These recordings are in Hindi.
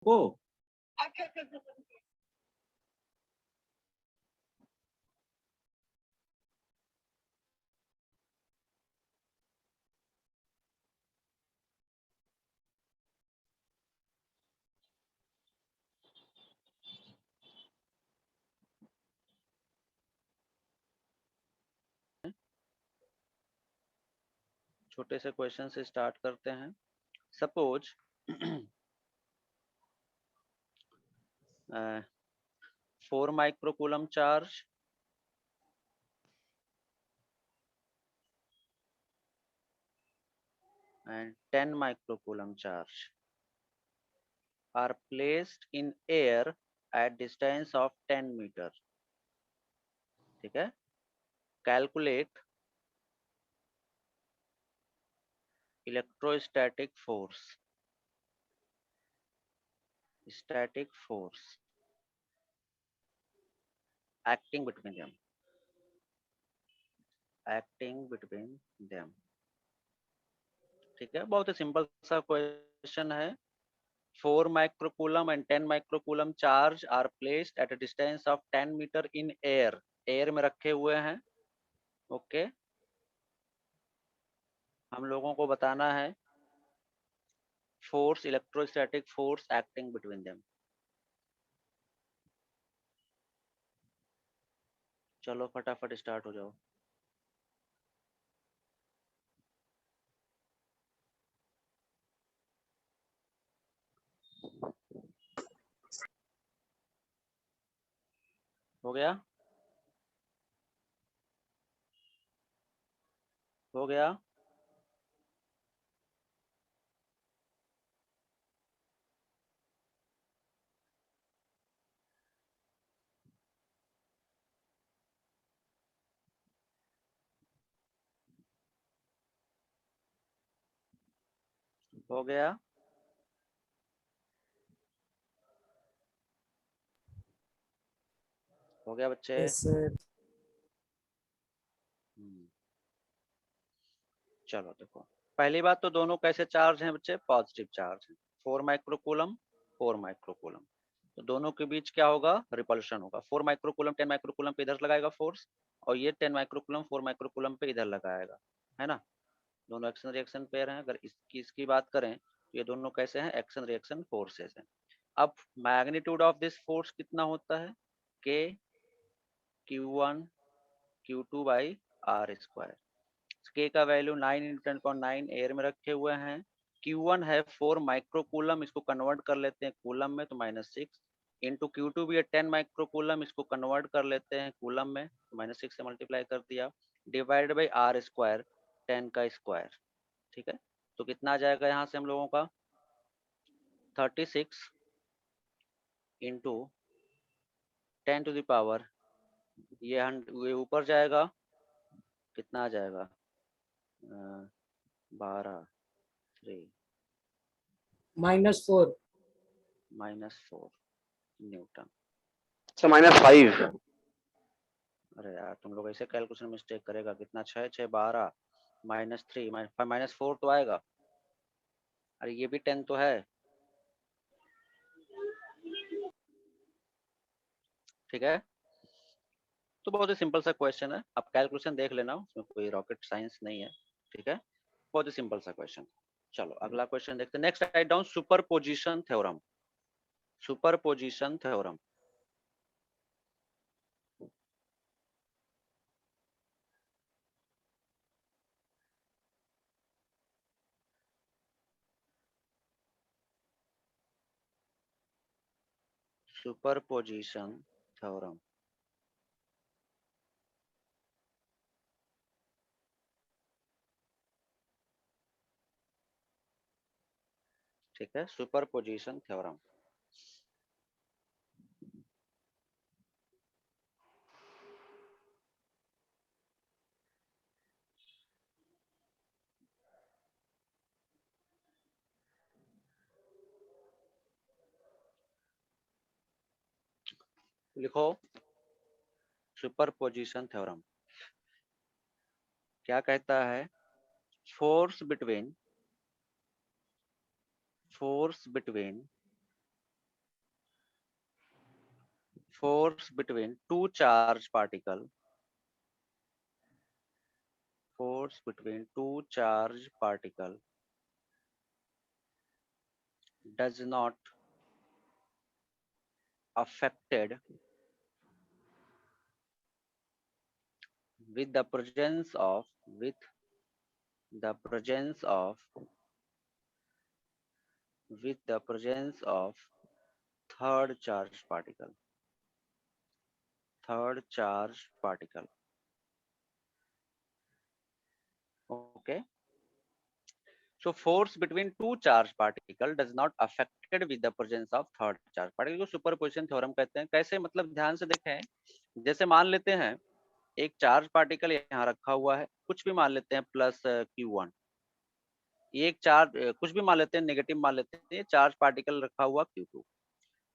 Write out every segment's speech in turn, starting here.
को छोटे से क्वेश्चन से स्टार्ट करते हैं। Suppose 4 microcoulomb charge and 10 microcoulomb charge are placed in air at distance of 10 meter. ठीक है, calculate electrostatic force, static force acting between them, ठीक है, बहुत ही सिंपल सा क्वेश्चन है। 4 microcoulomb and 10 microcoulomb charge are placed at a distance of 10 meter in air, air में रखे हुए हैं। ओके, हम लोगों को बताना है force, electrostatic force acting between them. चलो फटाफट स्टार्ट हो जाओ। हो गया, हो गया। हो गया, हो गया बच्चे। Yes sir. चलो देखो, पहली बात तो दोनों कैसे चार्ज हैं बच्चे? पॉजिटिव चार्ज हैं। 4 माइक्रोकूलम, 4 माइक्रोकूलम, तो दोनों के बीच क्या होगा? रिपल्शन होगा। 4 माइक्रोकूलम 10 माइक्रोकूलम पे इधर लगाएगा फोर्स, और ये 10 माइक्रोकूलम 4 माइक्रोकूलम पे इधर लगाएगा, है ना। दोनों एक्शन रिएक्शन पेयर हैं। अगर इसकी बात करें तो ये दोनों कैसे हैं? एक्शन रिएक्शन फोर्सेस हैं। अब मैग्नीट्यूड ऑफ दिस फोर्स कितना होता है? के Q1 Q2 by R square. के का वैल्यू 9 × 10⁹ एयर में रखे हुए हैं। Q1 है 4 माइक्रोकूलम, इसको कन्वर्ट कर लेते हैं कूलम में, तो -6 इंटू Q2 भी है 10 माइक्रोकूलम, इसको कन्वर्ट कर लेते हैं कूलम में, तो -6 से मल्टीप्लाई कर दिया, डिवाइड बाई आर स्क्वायर, 10 का स्क्वायर। ठीक है, तो कितना आ जाएगा यहाँ से हम लोगों का? 36 इंटू 10⁻, ये ऊपर जाएगा, कितना आ जाएगा? 12 3 -4 -4 न्यूटन। अच्छा -5। अरे यार तुम लोग ऐसे कैलकुलेशन मिस्टेक करेगा, कितना? 6 6 12 -3 -4 तो आएगा। अरे ये भी 10 तो है। ठीक है, तो बहुत ही सिंपल सा क्वेश्चन है, आप कैलकुलेशन देख लेना, उसमें कोई रॉकेट साइंस नहीं है। ठीक है, बहुत ही सिंपल सा क्वेश्चन। चलो अगला क्वेश्चन देखते हैं। Next write down superposition theorem. Superposition theorem, superposition theorem. ठीक है, सुपरपोजिशन थ्योरम। लिखो, सुपरपोजिशन थ्योरम क्या कहता है? Force between force between two charged particle, force between two charged particle does not affected with the presence of the presence of with the presence of third charged particle, third charged particle. Okay, so force between two charged particle does not affected with the presence of third charged particle को सुपरपोजिशन थ्योरम कहते हैं। कैसे, मतलब ध्यान से देखें, जैसे मान लेते हैं एक चार्ज पार्टिकल यहाँ रखा हुआ है, कुछ भी मान लेते हैं प्लस Q1, ये एक चार्ज कुछ भी मान लेते हैं, नेगेटिव मान लेते हैं, चार्ज पार्टिकल रखा हुआ Q2,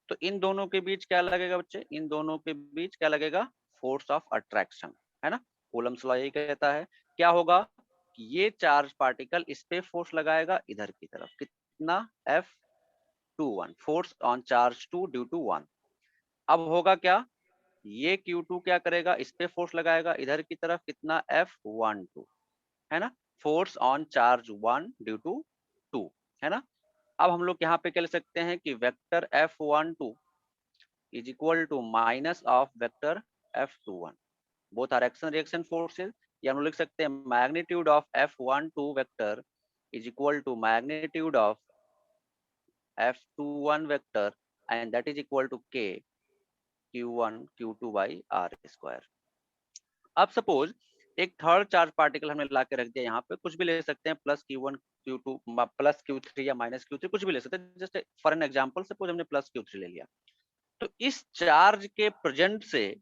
तो इन दोनों के बीच क्या लगेगा बच्चे, इन दोनों के बीच क्या लगेगा, फोर्स ऑफ अट्रैक्शन, है ना। कूलम्स लॉ यही कहता है, क्या होगा कि ये चार्ज पार्टिकल इस पे फोर्स लगाएगा इधर की तरफ, कितना, F21, force on charge 2 due to 1। अब होगा क्या, ये Q2 क्या करेगा, इस पे फोर्स लगाएगा इधर की तरफ, कितना, F12, है ना, force on charge 1 due to 2, है ना। अब हम लोग यहाँ पे क्या लिख सकते हैं कि vector F12 is equal to minus of vector F21, both are action reaction forces, या हम लोग लिख सकते हैं magnitude of F12 vector is equal to magnitude of F21 vector and that is equal to K Q1 Q2 by R square। अब सपोज एक थर्ड चार्ज पार्टिकल हमने ला के रख दिया यहाँ पे, कुछ भी ले सकते हैं, plus Q1 Q2 plus Q3 या माइनस Q3, कुछ भी ले सकते हैं, just for an example suppose हमने प्लस Q3 ले लिया, तो इस चार्ज के प्रेजेंट से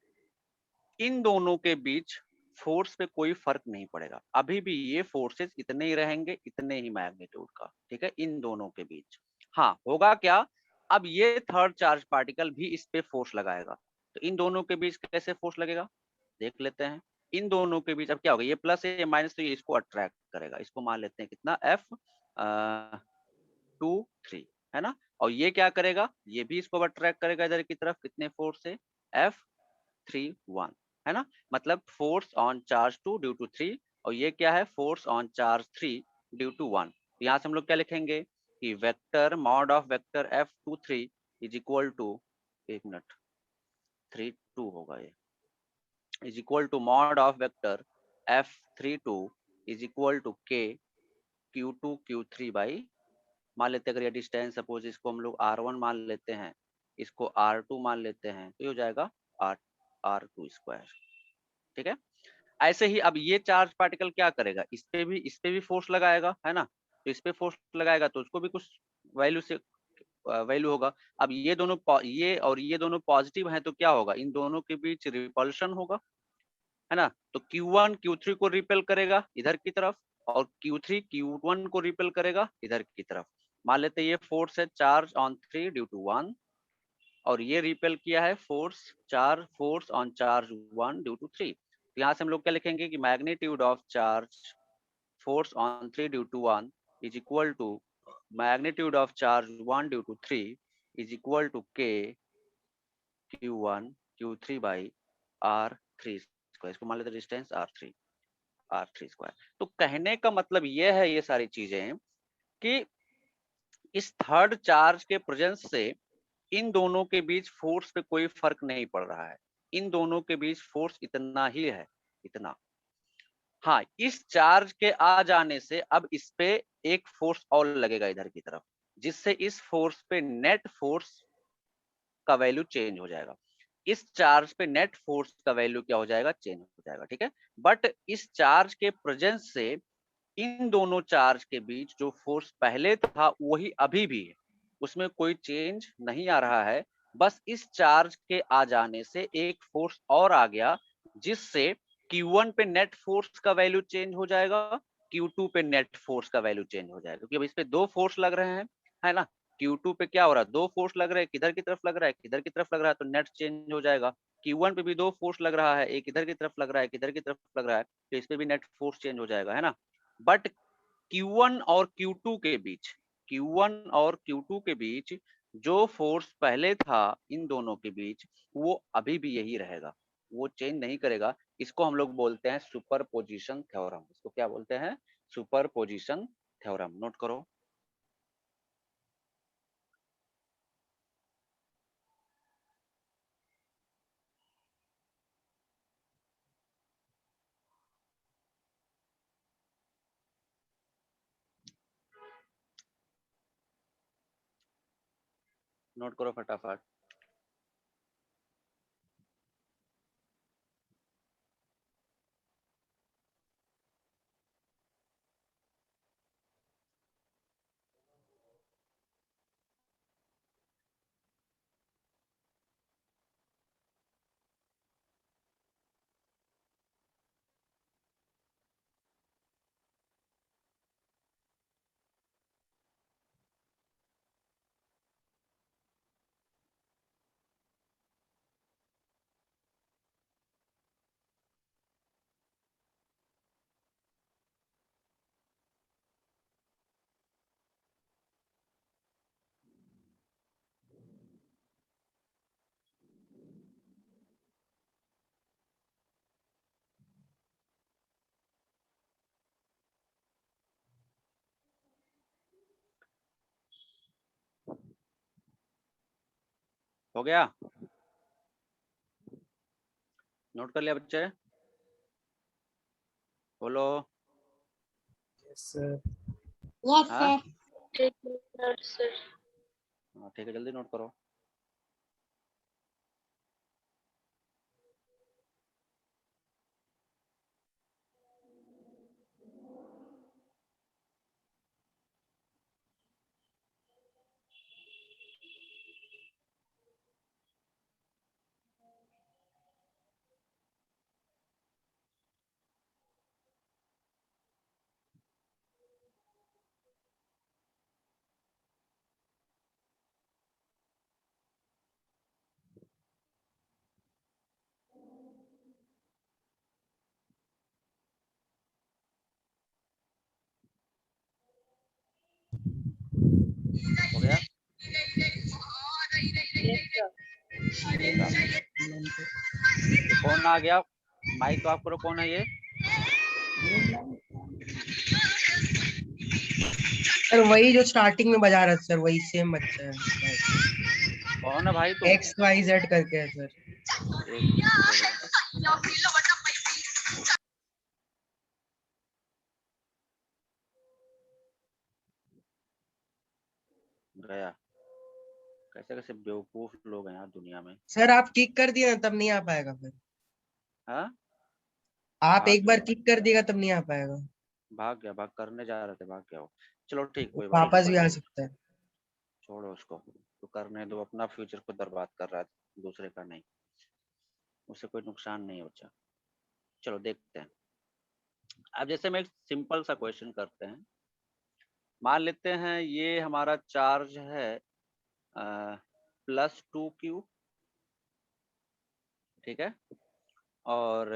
इन दोनों के बीच फोर्स पे कोई फर्क नहीं पड़ेगा, अभी भी ये फोर्सेस इतने ही रहेंगे, इतने ही मैग्नीट्यूड का, ठीक है, इन दोनों के बीच। हाँ, होगा क्या, अब ये थर्ड चार्ज पार्टिकल भी इस पे फोर्स लगाएगा, तो इन दोनों के बीच कैसे फोर्स लगेगा देख लेते हैं। इन दोनों के बीच अब क्या होगा, ये प्लस है ये माइनस, तो ये इसको अट्रैक्ट करेगा, इसको मान लेते हैं कितना, F23, है ना, और ये क्या करेगा, ये भी इसको अट्रैक्ट करेगा इधर की तरफ, कितने फोर्स से, F31, है ना, मतलब force on charge 2 due to 3, और ये क्या है, force on charge 3 due to 1। यहाँ से हम लोग क्या लिखेंगे कि vector mod of vector F23 is equal to, एक मिनट, 32 होगा ये, is equal to mod of vector F32 is equal to K Q2 Q3 by, मान लेते हैं अगर ये डिस्टेंस सपोज इसको हम लोग R1 मान लेते हैं, इसको R2 मान लेते हैं, तो ये हो जाएगा R2 स्क्वायर, ठीक है। ऐसे ही अब ये चार्ज पार्टिकल क्या करेगा, इस पे भी फोर्स लगाएगा, है ना, तो इस पे फोर्स लगाएगा तो उसको भी कुछ वैल्यू से वैल्यू होगा। अब ये दोनों ये और ये दोनों पॉजिटिव हैं, तो क्या होगा, इन दोनों के बीच रिपल्शन होगा, है ना, तो Q1 Q3 को रिपेल करेगा इधर की तरफ, और Q3 Q1 को रिपेल करेगा इधर की तरफ। मान लेते हैं ये फोर्स है चार्ज ऑन 3 ड्यू टू 1, और ये रिपेल किया है force on charge 1 due to 3। तो यहाँ से हम लोग क्या लिखेंगे कि magnitude of charge force on 3 due to 1 is equal to magnitude of charge 1 due to 3 is equal to K Q1 Q3 by R3 square, इसको मान लेते डिस्टेंस R3 स्क्वायर। तो कहने का मतलब ये है, ये सारी चीजें कि इस थर्ड चार्ज के प्रेजेंस से इन दोनों के बीच फोर्स पे कोई फर्क नहीं पड़ रहा है, इन दोनों के बीच फोर्स इतना ही है, इतना। हाँ, इस चार्ज के आ जाने से अब इस पे एक फोर्स और लगेगा इधर की तरफ, जिससे इस फोर्स पे नेट फोर्स का वैल्यू चेंज हो जाएगा, इस चार्ज पे नेट फोर्स का वैल्यू क्या हो जाएगा, चेंज हो जाएगा, ठीक है। बट इस चार्ज के प्रेजेंस से इन दोनों चार्ज के बीच जो फोर्स पहले था वही अभी भी है, उसमें कोई चेंज नहीं आ रहा है, बस इस चार्ज के आ जाने से एक फोर्स और आ गया, जिससे Q1 पे नेट फोर्स का वैल्यू चेंज हो जाएगा, Q2 पे नेट फोर्स का वैल्यू चेंज हो जाएगा, क्योंकि अब इस पे दो फोर्स लग रहे हैं, है ना। Q2 पे क्या हो रहा है, दो फोर्स लग रहे हैं, किधर की तरफ लग रहा है, किधर की तरफ लग रहा है, तो नेट चेंज हो जाएगा। Q1 पे भी दो फोर्स लग रहा है, एक इधर की तरफ लग रहा है, किधर की तरफ लग रहा है, तो इस पे भी नेट फोर्स चेंज हो जाएगा, है ना। बट Q1 और Q2 के बीच, Q1 और Q2 के बीच जो फोर्स पहले था इन दोनों के बीच वो अभी भी यही रहेगा, वो चेंज नहीं करेगा। इसको हम लोग बोलते हैं सुपरपोजिशन थ्योरम। इसको क्या बोलते हैं? Superposition theorem. नोट करो। नोट करो फटाफट। हो गया? नोट कर लिया बच्चे? बोलो। सर हाँ सर। हाँ, ठीक है, जल्दी नोट करो। हो गया? कौन आ गया? माइक ऑफ करो। कौन है ये? सर वही जो स्टार्टिंग में बजा रहा था सर, वही सेम बच्चा है। कौन है भाई तुम? XYZ करके है सर। एक मिनट रुको बेटा। गया। कैसे कैसे बेवकूफ लोग हैं यार दुनिया में। सर आप किक कर दिए ना तब नहीं आ पाएगा फिर। हाँ, आप भाग एक बार गया। किक कर दिएगा तब नहीं आ पाएगा। भाग गया, भाग करने जा रहे थे, भाग गया वो। चलो ठीक, कोई बात वापस भी आ नहीं, सकता है। छोड़ो उसको। तो करने दो, अपना फ्यूचर को बर्बाद कर रहा है, दूसरे का नहीं। उससे कोई नुकसान नहीं है बच्चा। चलो देखते हैं। अब जैसे मैं एक सिंपल सा क्वेश्चन करते हैं। मान लेते हैं ये हमारा चार्ज है +2Q। ठीक है। और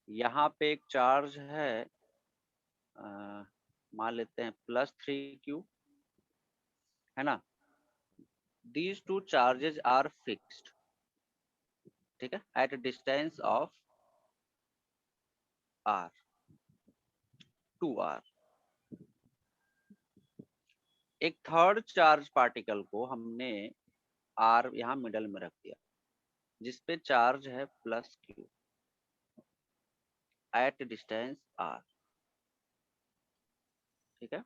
यहाँ पे एक चार्ज है, मान लेते हैं +3Q, है ना। These two charges are fixed. ठीक है, at distance of r, 2r। एक थर्ड चार्ज पार्टिकल को हमने r यहाँ मिडल में रख दिया, जिसपे चार्ज है +Q एट डिस्टेंस r। ठीक है।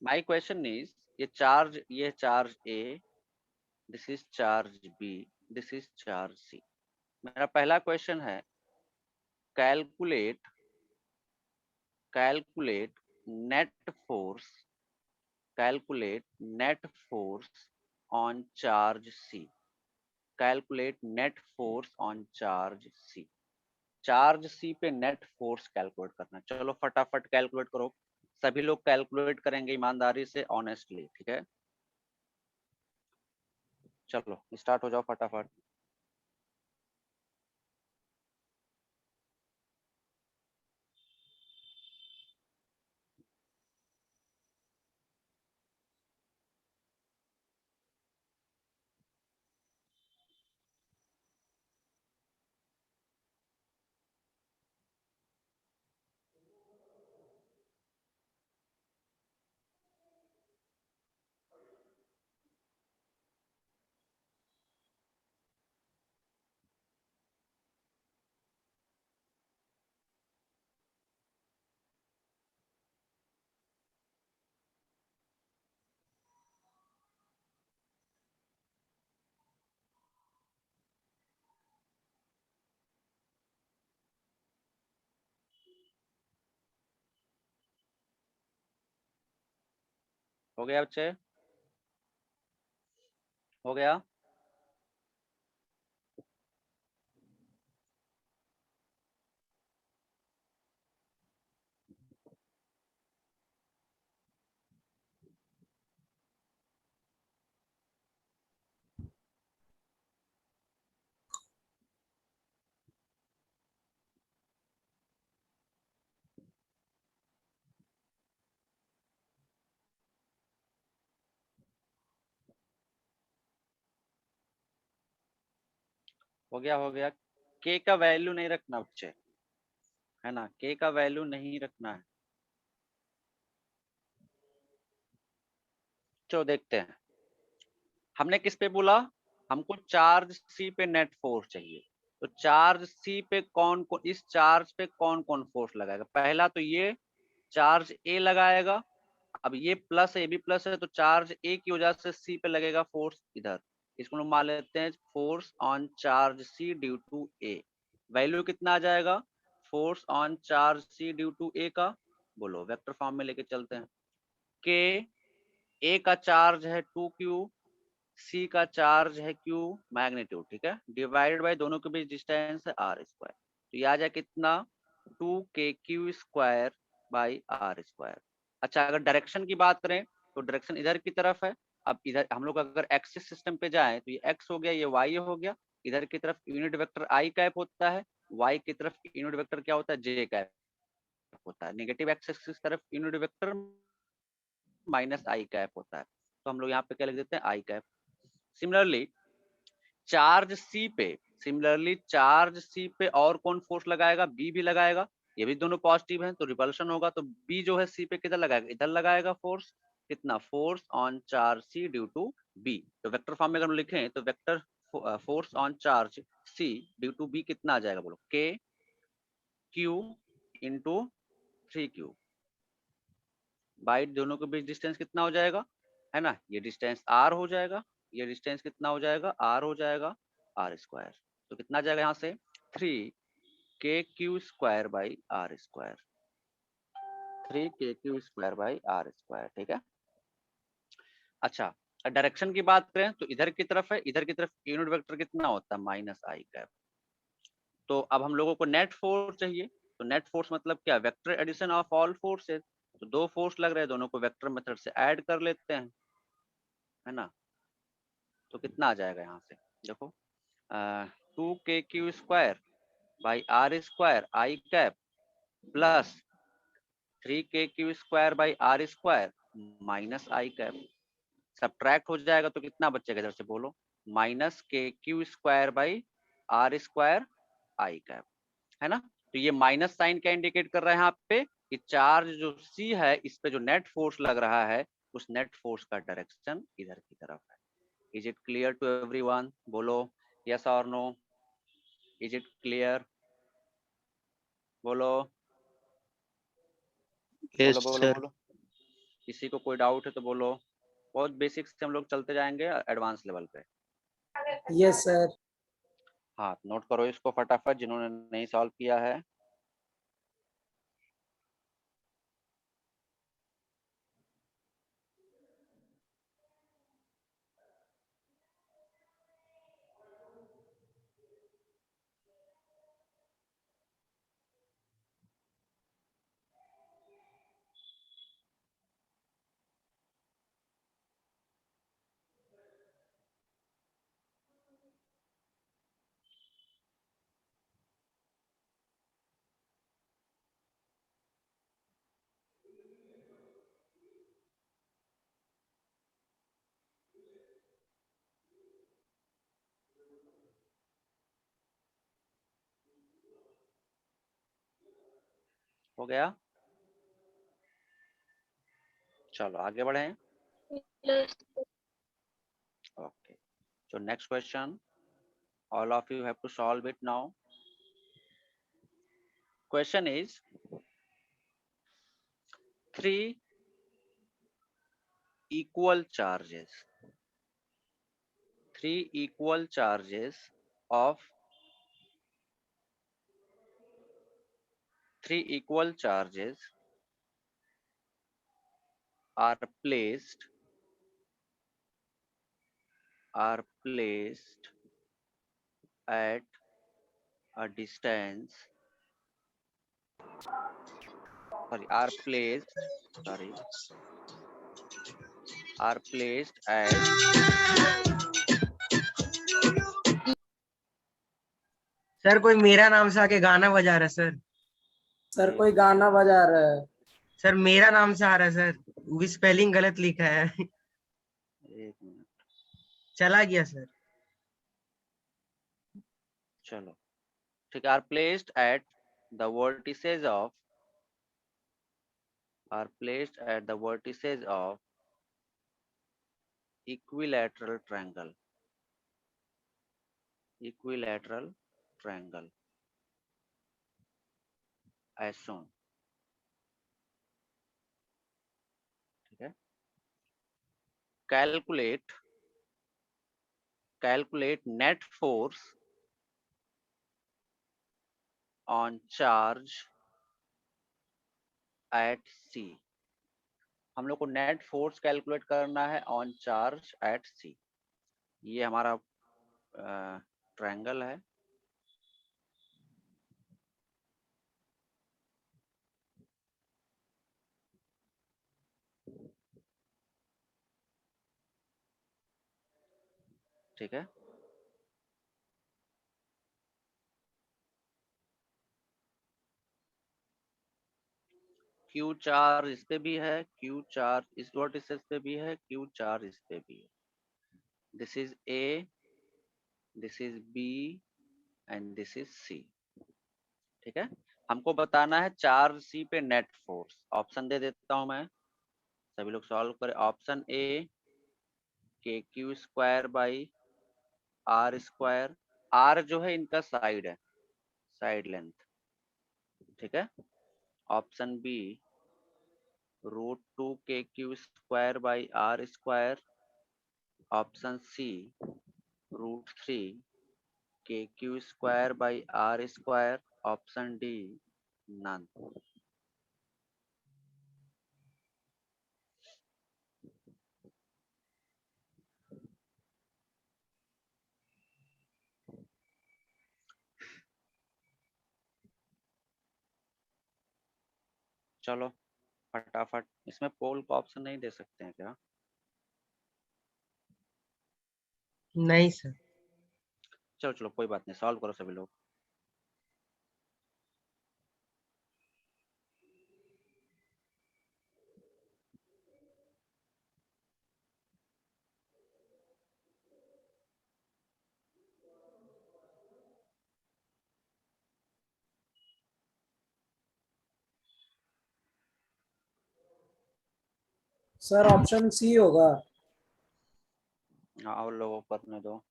माय क्वेश्चन इज, ये charge A, this is charge B, this is charge C। मेरा पहला क्वेश्चन है, calculate calculate net force calculate net force on charge C। Calculate net force on charge C। Charge C पे नेट फोर्स कैलकुलेट करना। चलो फटाफट कैलकुलेट करो। सभी लोग कैलकुलेट करेंगे ईमानदारी से, ऑनेस्टली। ठीक है, चलो स्टार्ट हो जाओ फटाफट। हो गया बच्चे? हो गया? हो गया? हो गया? के का वैल्यू नहीं रखना बच्चे, है ना, के का वैल्यू नहीं रखना है। चलो देखते हैं, हमने किस पे बोला, हमको चार्ज सी पे नेट फोर्स चाहिए। तो चार्ज सी पे कौन कौन, इस चार्ज पे कौन कौन फोर्स लगाएगा? पहला तो ये चार्ज ए लगाएगा। अब ये प्लस है, ये भी प्लस है, तो चार्ज ए की वजह से सी पे लगेगा फोर्स इधर। इसको हम मान लेते हैं force on charge C due to A. Value कितना आ जाएगा force on charge C due to A का? बोलो, वेक्टर फॉर्म में लेके चलते हैं। के ए का चार्ज है 2q, सी का चार्ज है q मैग्नीट्यूड, ठीक है, डिवाइडेड बाय दोनों के बीच डिस्टेंस है r स्क्वायर। तो ये आ जाए कितना 2kq square by r square. अच्छा, अगर डायरेक्शन की बात करें तो डायरेक्शन इधर की तरफ है। अब इधर हम लोग अगर एक्सिस सिस्टम पे जाएं तो ये x हो गया, ये y हो गया। इधर की तरफ यूनिट वेक्टर i कैप होता है, y की तरफ यूनिट वेक्टर क्या होता है, j कैप होता है। नेगेटिव एक्सिस की तरफ unit vector minus I cap होता है। तो हम लोग यहाँ पे क्या लिख देते हैं, आई कैप। सिमिलरली चार्ज सी पे, चार्ज सी पे और कौन फोर्स लगाएगा, बी भी लगाएगा। ये भी दोनों पॉजिटिव हैं तो रिपल्शन होगा, तो बी जो है सी पे किधर लगाएगा, इधर लगाएगा फोर्स। कितना, force on charge C due to B. तो वेक्टर फॉर्म में अगर हम लिखें तो vector force on charge C due to B कितना आ जाएगा, बोलो, K Q into 3q by दोनों के बीच डिस्टेंस कितना हो जाएगा, है ना, ये डिस्टेंस r हो जाएगा, ये डिस्टेंस कितना हो जाएगा, r हो जाएगा, r स्क्वायर। तो कितना आ जाएगा यहाँ से 3kq square by r square, 3kq square by r square, ठीक है। अच्छा, डायरेक्शन की बात करें तो इधर की तरफ है, इधर की तरफ यूनिट वेक्टर कितना होता है, माइनस आई कैप। तो अब हम लोगों को नेट फोर्स चाहिए। तो नेट फोर्स मतलब क्या, vector addition of all forces. तो दो फोर्स लग रहे हैं, दोनों को वेक्टर मेथड से ऐड कर लेते हैं, है ना। तो कितना आ जाएगा यहाँ से, देखो 2kq square by R square I cap plus 3kq square by R square minus I cap. Subtract हो जाएगा तो कितना बचेगा इधर से, बोलो, minus kq square by R square I cap, है ना। तो ये माइनस साइन क्या इंडिकेट कर रहा है यहाँ पे, कि चार्ज जो सी है इस पे जो नेट फोर्स लग रहा है उस नेट फोर्स का डायरेक्शन इधर की तरफ है। Is it clear to everyone, बोलो यस और नो, इज इट क्लियर, बोलो यस बोलो बोलो सर। बोलो। किसी को कोई डाउट है तो बोलो, बहुत बेसिक से हम लोग चलते जाएंगे एडवांस लेवल पे। Yes sir. हाँ, नोट करो इसको फटाफट जिन्होंने नहीं सॉल्व किया है। हो गया, चलो आगे बढ़े। Yes. Okay, so next question, all of you have to solve it now. Question is, three equal charges, of three equal charges are placed at a distance, are placed at sir कोई मेरा नाम से आके गाना बजा रहा है सर। सर कोई गाना बजा रहा है। सर मेरा नाम से आ रहा है सर, वो भी स्पेलिंग गलत लिखा है। 1 मिनट, चला गया सर। चलो ठीक है। are placed at the vertices of equilateral triangle as shown। ठीक है। calculate net force on charge at C। हम लोग को नेट फोर्स कैलकुलेट करना है ऑन चार्ज एट सी। ये हमारा ट्रायंगल है। ठीक है। क्यू चार्ज इस पे भी है, क्यू चार्ज इस वर्टिसेस पे भी है, क्यू चार्ज इस पे भी है। This is A, this is B and this is C. ठीक है। हमको बताना है चार्ज सी पे नेट फोर्स। ऑप्शन दे देता हूं मैं, सभी लोग सॉल्व करें। Option A K Q square by R square. R जो है इनका साइड है, साइड लेंथ। ठीक है। Option B √2 K Q square by R square. Option C √3 K Q square by R square. Option D none. चलो फटाफट, इसमें पोल का ऑप्शन नहीं दे सकते हैं क्या? नहीं सर। चलो चलो कोई बात नहीं, सॉल्व करो सभी लोग। सर ऑप्शन सी होगा। और लोगों को करने दो,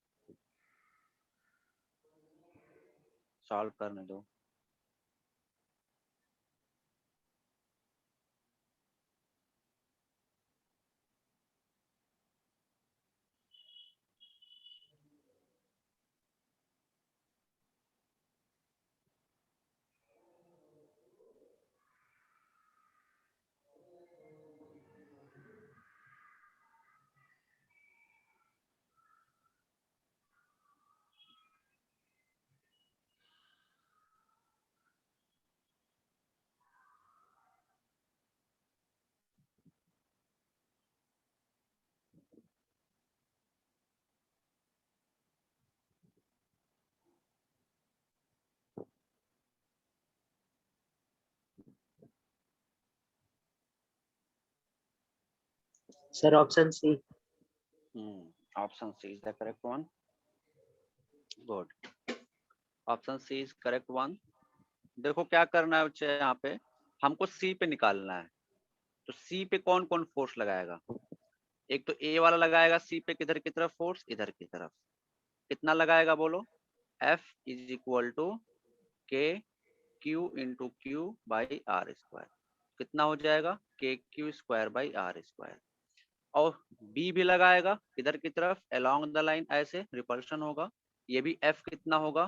सॉल्व करने दो। Sir option C. Option C is the correct one. Good, option C is correct one. देखो क्या करना है बच्चे, यहाँ पे हमको सी पे निकालना है। तो सी पे कौन कौन फोर्स लगाएगा? एक तो ए वाला लगाएगा सी पे, किधर की तरफ फोर्स? इधर की तरफ। कितना लगाएगा बोलो? F is equal to K Q into Q by R square. कितना हो जाएगा? K Q square by R square. और बी भी लगाएगा इधर की तरफ अलोंग द लाइन, ऐसे रिपल्शन होगा। ये भी F कितना होगा?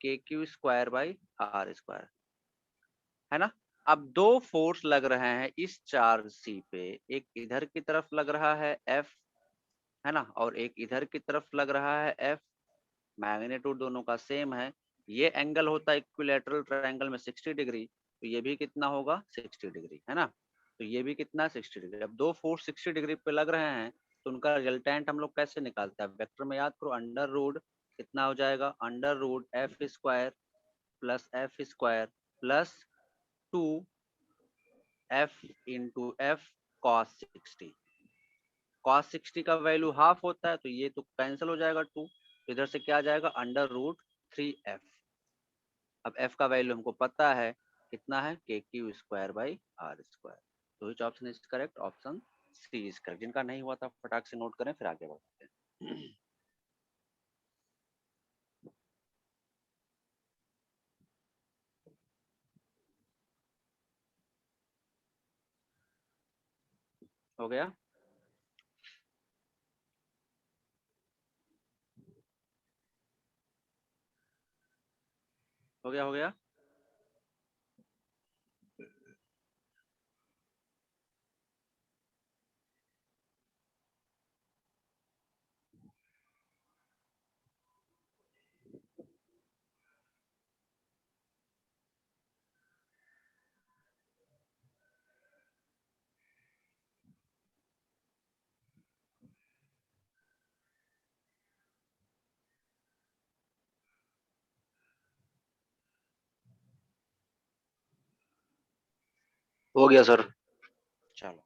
K Q square by R square, है ना? अब दो फोर्स लग रहे हैं इस चार्ज सी पे, एक इधर की तरफ लग रहा है एफ, है ना, और एक इधर की तरफ लग रहा है एफ। मैग्नीट्यूड दोनों का सेम है। ये एंगल होता है इक्विलैटरल ट्रायंगल में 60 डिग्री, तो ये भी कितना होगा 60 डिग्री, है ना। तो ये भी कितना 60 डिग्री। अब दो फोर्स 60 डिग्री पे लग रहे हैं तो उनका रिजल्टेंट हम लोग कैसे निकालते हैं? वेक्टर में याद करो, अंडर रूट कितना हो जाएगा, under root F square plus F square plus 2 F into F cos 60। Cos 60 का वैल्यू हाफ होता है तो ये तो कैंसिल हो जाएगा 2, इधर से क्या आ जाएगा अंडर रूट 3f। अब f का वैल्यू हमको पता है कितना है, K Q square by R square. तो which option is correct? Option C is correct. जिनका नहीं हुआ था फटाक से नोट करें, फिर आगे बढ़ते हैं। हो गया? हो गया? हो गया? हो गया सर। चलो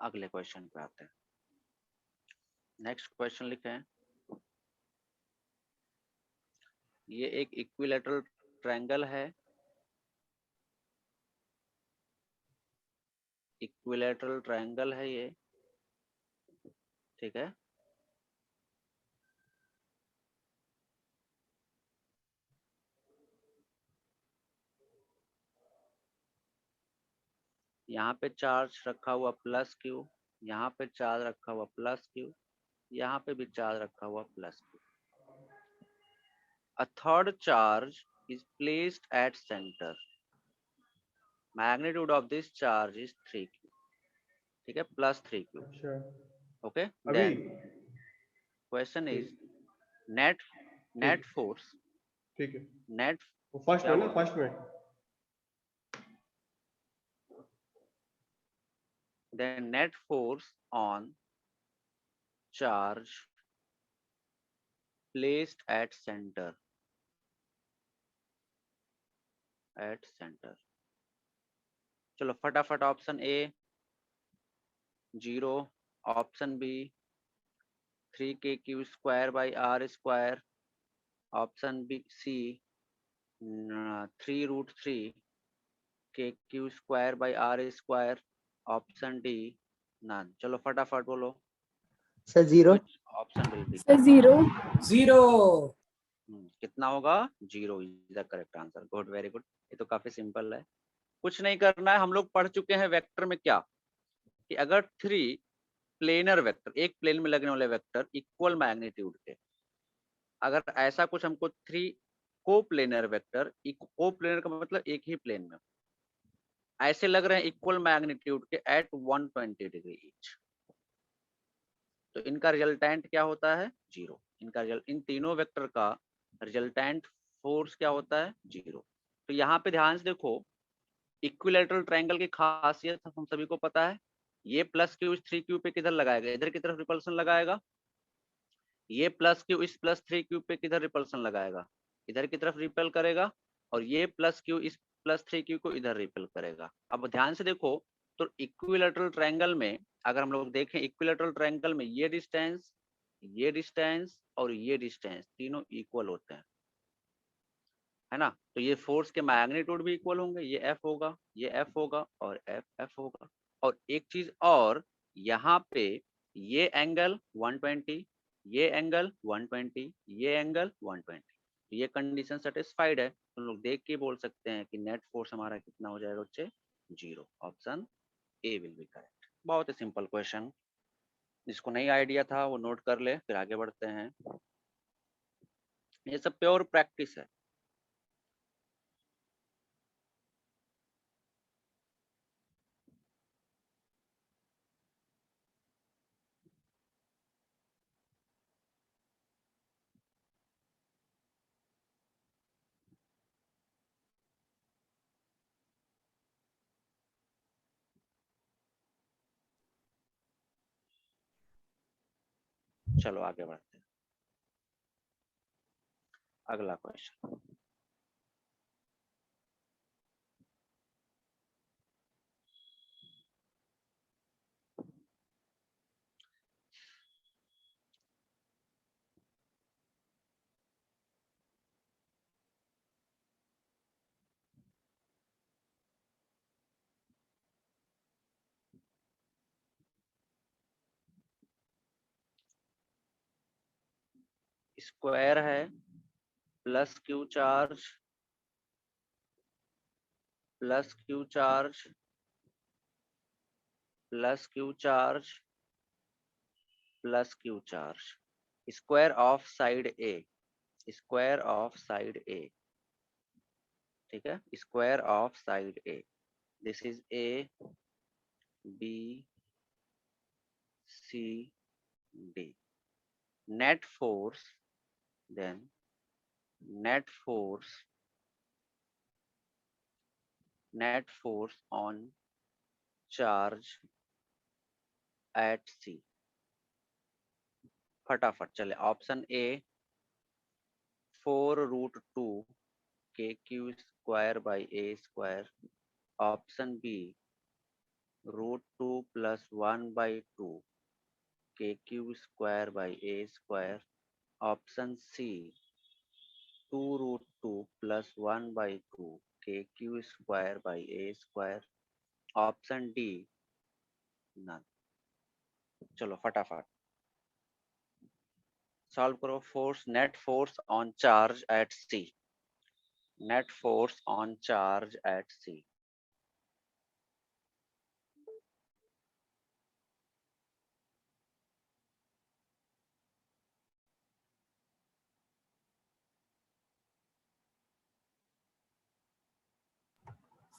अगले क्वेश्चन पे आते हैं। नेक्स्ट क्वेश्चन लिखे हैं, ये एक इक्विलैटरल ट्रायंगल है, इक्विलैटरल ट्रायंगल है ये, ठीक है। यहाँ पे चार्ज रखा हुआ प्लस क्यू, यहाँ पे चार्ज रखा हुआ प्लस क्यू, यहाँ पे भी चार्ज रखा हुआ plus Q. A third charge is placed at center. Magnitude of this charge is 3q. ठीक है, प्लस 3q. अच्छा Okay. अभी Then question is net ठीक force. ठीक है Net वो फर्स्ट क्या में ना हुआ? फर्स्ट में Then net force on charge placed at center. At center. चलो फटाफट option A 0, option B 3k³ square by R square, option B C 3√3 k³ square by R square, option D none. चलो फटाफट बोलो, sir 0। which option will be sir 0। 0। कितना होगा? 0 is the correct answer. Good, very good. ये तो काफी सिंपल है, कुछ नहीं करना है। हम लोग पढ़ चुके हैं वेक्टर में क्या, कि अगर 3 प्लेनर वेक्टर, एक प्लेन में लगने वाले वेक्टर इक्वल मैग्नीट्यूड के, अगर ऐसा कुछ हमको 3 कोप्लेनर वेक्टर, कोप्लेनर का मतलब एक ही प्लेन में ऐसे लग रहे हैं इक्वल मैग्नीट्यूड के एट 120 डिग्री ईच, तो इनका रिजल्टेंट क्या होता है? 0। इनका इन तीनों वेक्टर का रिजल्टेंट फोर्स क्या होता है? 0। तो यहाँ पे ध्यान से देखो, इक्विलैटरल ट्रायंगल की खासियत हम सभी को पता है, ये प्लस क्यू इस 3q पे किधर लगाएगा? इधर की तरफ रिपल्सन लगाएगा। ये प्लस क्यू इस प्लस 3q पे किधर रिपल्सन लगाएगा? इधर की तरफ रिपेल करेगा। और ये प्लस क्यू इस प्लस 3q को इधर रिपेल करेगा। अब ध्यान से देखो, तो इक्विलैटरल ट्रायंगल में अगर हम लोग देखें, इक्विलैटरल ट्रायंगल में ये डिस्टेंस और ये डिस्टेंस तीनों इक्वल होते हैं, है ना। तो ये फोर्स के मैग्नीट्यूड भी इक्वल होंगे, ये F होगा, ये F होगा और F होगा। और एक चीज और, यहाँ पे ये एंगल 120, ये एंगल 120, ये एंगल 120, ये कंडीशन सेटिस्फाइड है, तो लोग देख के बोल सकते हैं कि नेट फोर्स हमारा कितना हो जाएगा बच्चे? 0। Option A will be correct. बहुत ही सिंपल क्वेश्चन, जिसको नहीं आइडिया था वो नोट कर ले, फिर आगे बढ़ते हैं। ये सब प्योर प्रैक्टिस है। चलो आगे बढ़ते हैं, अगला क्वेश्चन। स्क्वायर है plus Q charge plus Q charge plus Q charge plus Q charge, square of side A, square of side A, ठीक है, square of side A, this is A B C D. Net force, then net force on charge at C। फटाफट चले, option A 4√2 KQ square by A square, option B √2 + 1/2 KQ square by A square, option C 2√2 + 1/2 KQ square by A square, option D none. चलो फटाफट सॉल्व करो। Force, net force on charge at C, net force on charge at C.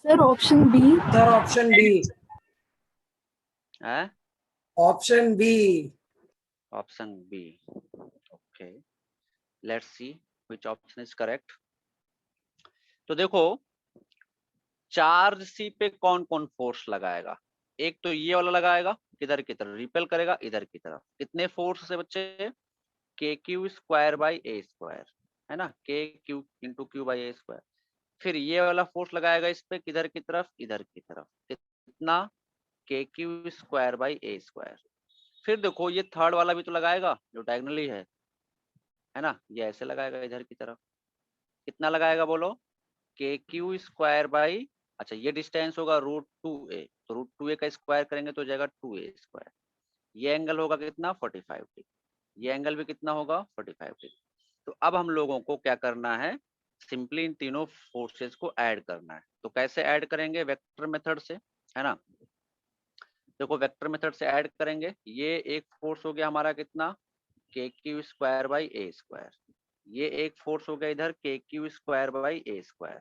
Sir option B. Sir option B, है option B. Option B, okay, let's see which option is correct. तो देखो, चार्ज सी पे कौन कौन फोर्स लगाएगा, एक तो ये वाला लगाएगा, किधर की तरफ रिपेल करेगा, इधर की तरफ। कितने फोर्स से बच्चे, K Q square by A square, है ना, के Q into Q by A square. फिर ये वाला फोर्स लगाएगा इस पे, किधर की तरफ, इधर की तरफ, कितना, K Q square by A square. फिर देखो ये थर्ड वाला भी तो लगाएगा जो डायगोनली है ना, ये ऐसे लगाएगा इधर की तरफ, कितना लगाएगा बोलो, के क्यू स्क्वायर बाई, अच्छा ये डिस्टेंस होगा √2a, तो √2a का स्क्वायर करेंगे तो हो जाएगा 2a स्क्वायर। ये एंगल होगा कितना, 45 डिग्री, ये एंगल भी कितना होगा, 45 डिग्री। तो अब हम लोगों को क्या करना है, सिंपली इन तीनों फोर्सेस को ऐड करना है। तो कैसे ऐड करेंगे, वेक्टर मेथड से, है ना। देखो वेक्टर मेथड से ऐड करेंगे, ये एक फोर्स हो गया हमारा कितना, K Q square by A square, ये एक फोर्स हो गया इधर के Q square by A square.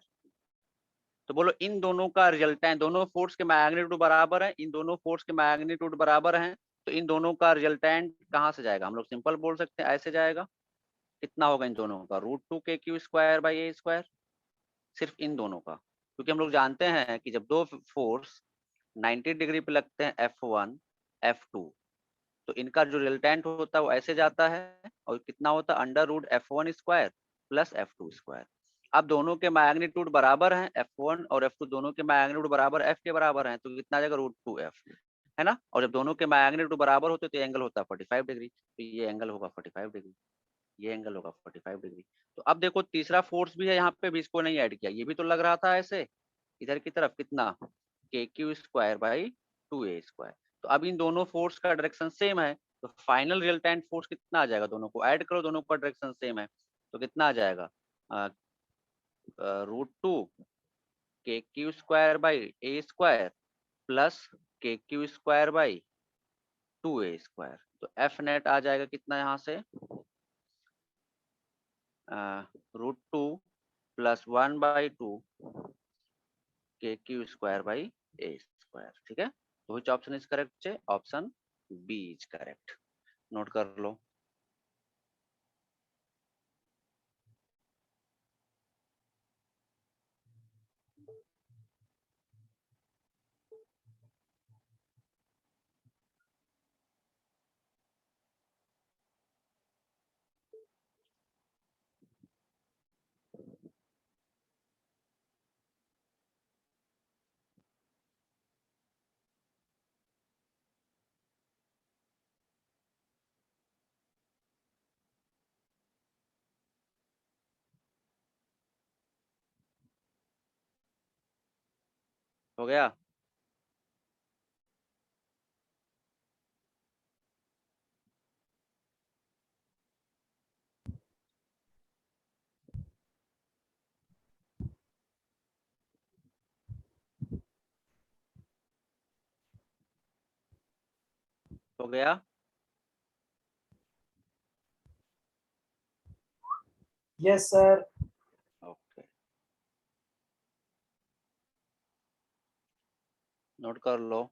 तो बोलो इन दोनों का रिजल्टेंट, दोनों फोर्स के मैग्नीट्यूड बराबर है, इन दोनों फोर्स के मैग्नीट्यूड बराबर हैं, तो इन दोनों का रिजल्टेंट कहाँ से जाएगा, हम लोग सिंपल बोल सकते हैं, ऐसे जाएगा। कितना होगा इन दोनों का, √2 K Q square by A square, सिर्फ इन दोनों का। क्योंकि हम लोग जानते हैं कि जब दो फोर्स 90 डिग्री पे लगते हैं, F1 F2, तो इनका जो रिजल्टेंट होता है वो ऐसे जाता है, और कितना होता है, √F1 square plus F2 square. अब दोनों के मैग्नीट्यूड बराबर हैं, F1 और F2 दोनों के मैग्नीट्यूड बराबर F के बराबर हैं, तो कितना आ जाएगा, √2F, है ना। और जब दोनों के मैग्नीट्यूड बराबर होते तो एंगल होता है 45 डिग्री, तो ये एंगल होगा 45 डिग्री, ये एंगल होगा 45 डिग्री। तो अब देखो तीसरा फोर्स भी है यहाँ पे, भी इसको नहीं ऐड किया, ये भी तो लग रहा था ऐसे इधर की तरफ, कितना, K Q square by 2a square. तो अब इन दोनों फोर्स का डायरेक्शन सेम है, तो फाइनल रिजल्टेंट फोर्स कितना आ जाएगा, दोनों को ऐड करो, दोनों का डायरेक्शन सेम है, तो कितना आ जाएगा, √2 K Q square by A square plus K Q square by 2a square. तो एफ नेट आ जाएगा कितना यहाँ से, √2 + 1/2 K Q square by A square, ठीक है। तो which option is correct, option B is correct, note कर लो। हो गया? हो गया? Yes, sir. ओके, नोट कर लो।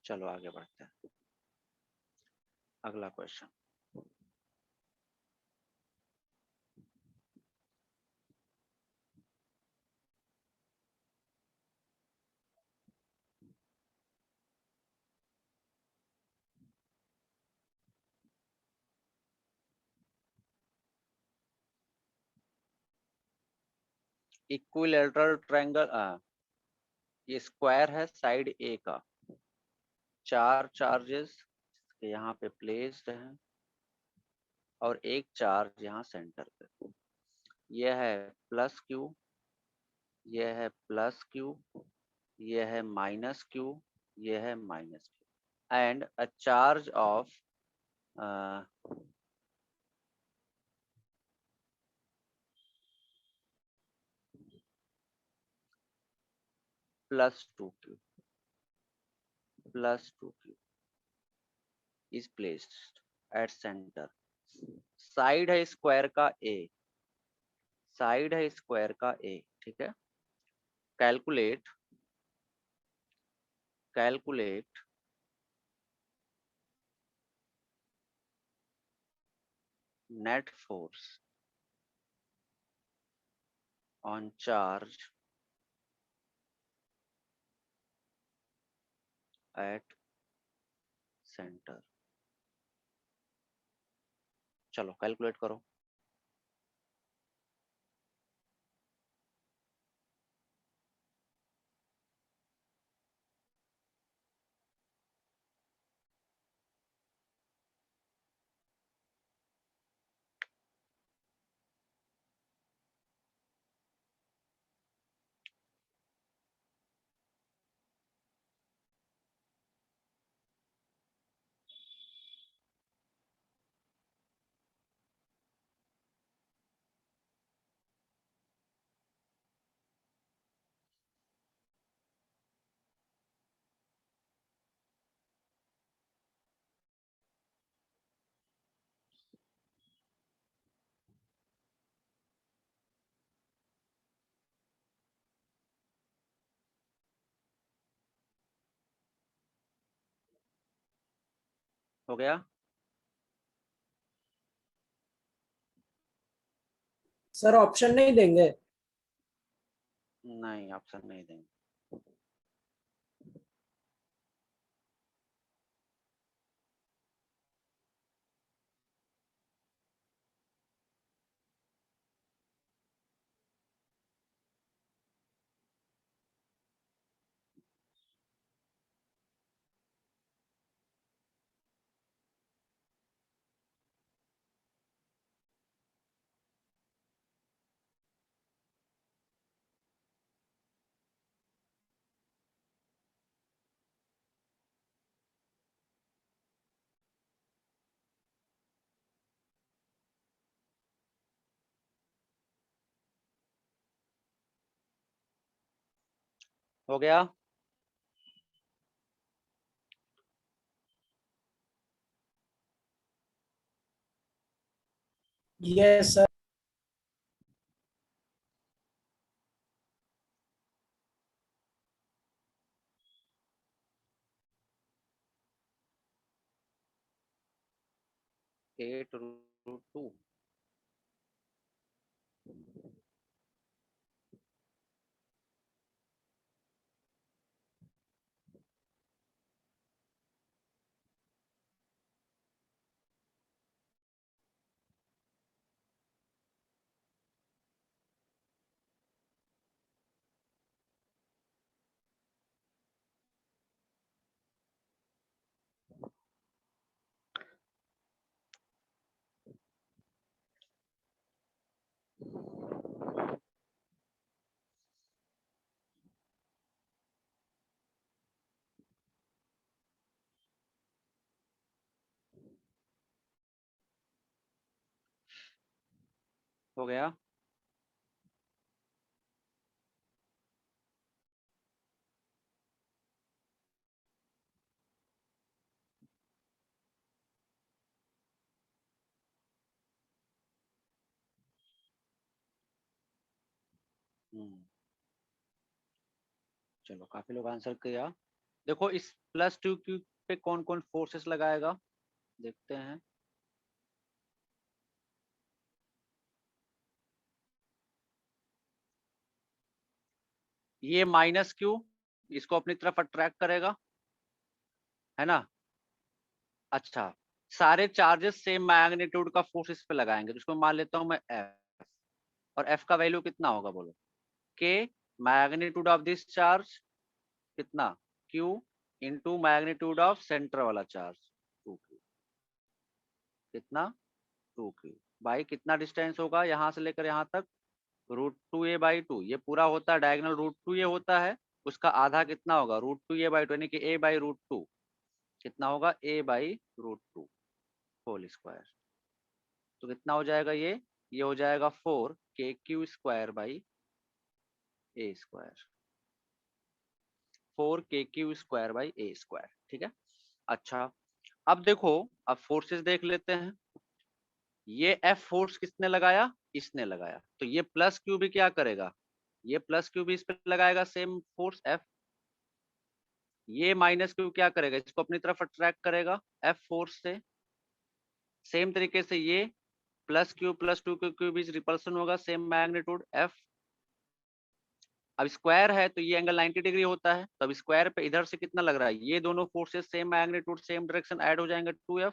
चलो आगे बढ़ते हैं। अगला क्वेश्चन, इक्विलैटरल ट्रायंगल, ये स्क्वायर है साइड ए का, 4 चार्जेस यहाँ पे प्लेस्ड हैं और एक चार्ज यहाँ सेंटर पे। यह है प्लस क्यू, यह है प्लस क्यू, यह है माइनस क्यू, यह है minus Q, and a charge of +2q is placed at center। Side है स्क्वायर का ए, साइड है स्क्वायर का ए, ठीक है। Calculate net force on charge at centre. चलो कैलकुलेट करो। हो गया? सर ऑप्शन नहीं देंगे? नहीं, ऑप्शन नहीं देंगे। हो गया? Yes, sir.8√2। हो गया। चलो काफी लोग आंसर किया। देखो इस +2q पे कौन कौन फोर्सेस लगाएगा देखते हैं। ये -q इसको अपनी तरफ अट्रैक्ट करेगा, है ना। अच्छा, सारे चार्जेस सेम मैग्नीट्यूड का फोर्स इस पे लगाएंगे, तो इसको मान लेता हूं मैं F, और F का वैल्यू कितना होगा बोलो। K magnitude of this charge कितना, Q into magnitude of centre वाला चार्ज 2Q, कितना 2Q बाई कितना डिस्टेंस होगा यहाँ से लेकर यहाँ तक, √2a/2। ये पूरा होता है डायगोनल √2a होता है, उसका आधा कितना होगा √2a/2, यानी कि a/√2 कितना होगा a/√2 होल स्क्वायर। तो कितना हो जाएगा ये हो जाएगा 4kq² a square, 4kq² a square, ठीक है। अच्छा अब देखो, अब फोर्सेस देख लेते हैं। ये F फोर्स किसने लगाया, इसने लगाया, तो ये +q भी क्या करेगा, ये +q भी इस पे लगाएगा सेम फोर्स F। ये -q क्या करेगा, इसको अपनी तरफ अट्रैक्ट करेगा F फोर्स से। सेम तरीके से ये +q +2q के बीच रिपल्सन होगा, सेम मैग्नीट्यूड F। अब स्क्वायर है तो ये एंगल 90 डिग्री होता है, तो अब स्क्वायर पे इधर से कितना लग रहा है, ये दोनों forces same magnitude same direction add हो जाएंगे 2F।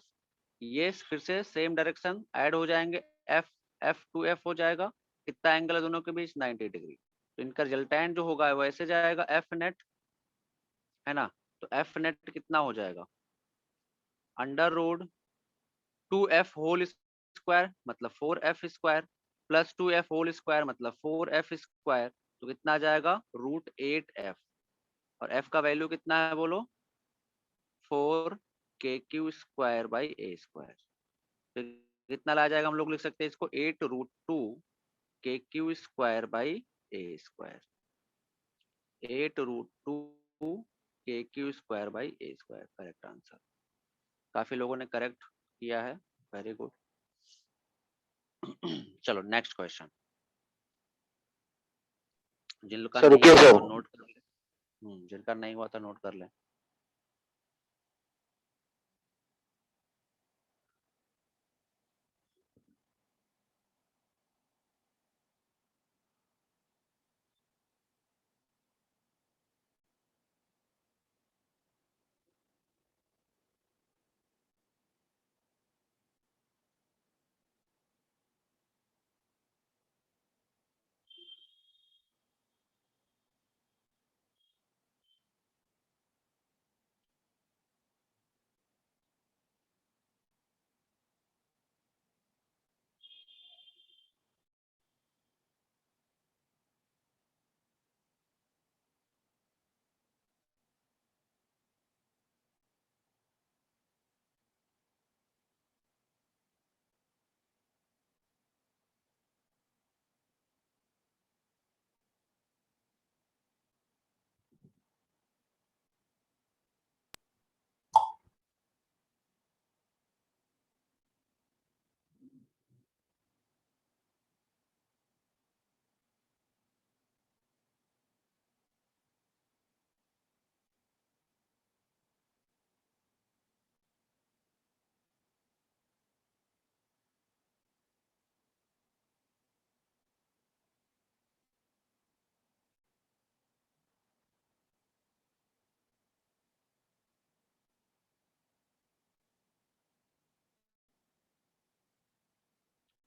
ये फिर से सेम डायरेक्शन ऐड हो जाएंगे F, F 2F हो जाएगा। कितना एंगल है दोनों के बीच 90 डिग्री। तो इनका रिजल्टेंट जो होगा वो ऐसे जाएगा F नेट, है ना। तो F नेट कितना हो जाएगा, √2F होल स्क्वायर मतलब 4F² plus 2F whole square मतलब 4F²। तो कितना आ जाएगा √8F, और F का वैल्यू कितना है बोलो 4kq² a²। तो कितना ला जाएगा, हम लोग लिख सकते हैं इसको 8√2kq² a², 8√2kq² a², correct answer. काफी लोगों ने करेक्ट किया है, वेरी गुड। चलो नेक्स्ट क्वेश्चन, जिनका सर नहीं रुकिए हुआ सर। तो नोट कर ले। जिनका नहीं हुआ तो नोट कर ले।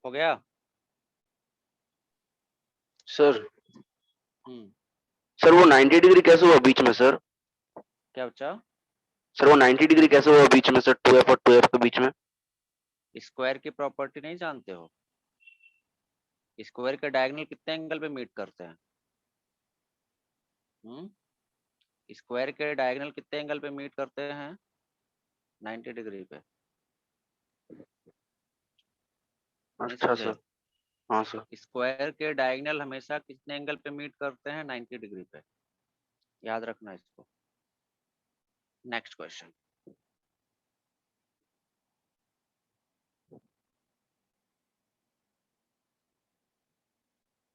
हो गया। सर हम्म सर वो 90 डिग्री कैसे हुआ बीच में सर? क्या बच्चा, सर वो 90 डिग्री कैसे हुआ बीच में सर, 2F और 2F के बीच में? स्क्वायर की प्रॉपर्टी नहीं जानते हो, स्क्वायर के डायगोनल कितने एंगल पे मीट करते हैं। स्क्वायर के डायगोनल कितने एंगल पे मीट करते हैं, 90 डिग्री पे। नहीं अच्छा समझे, सर। हाँ सर। स्क्वायर के डायगोनल हमेशा कितने एंगल पे मीट करते हैं? 90 डिग्री पे, याद रखना इसको। नेक्स्ट क्वेश्चन,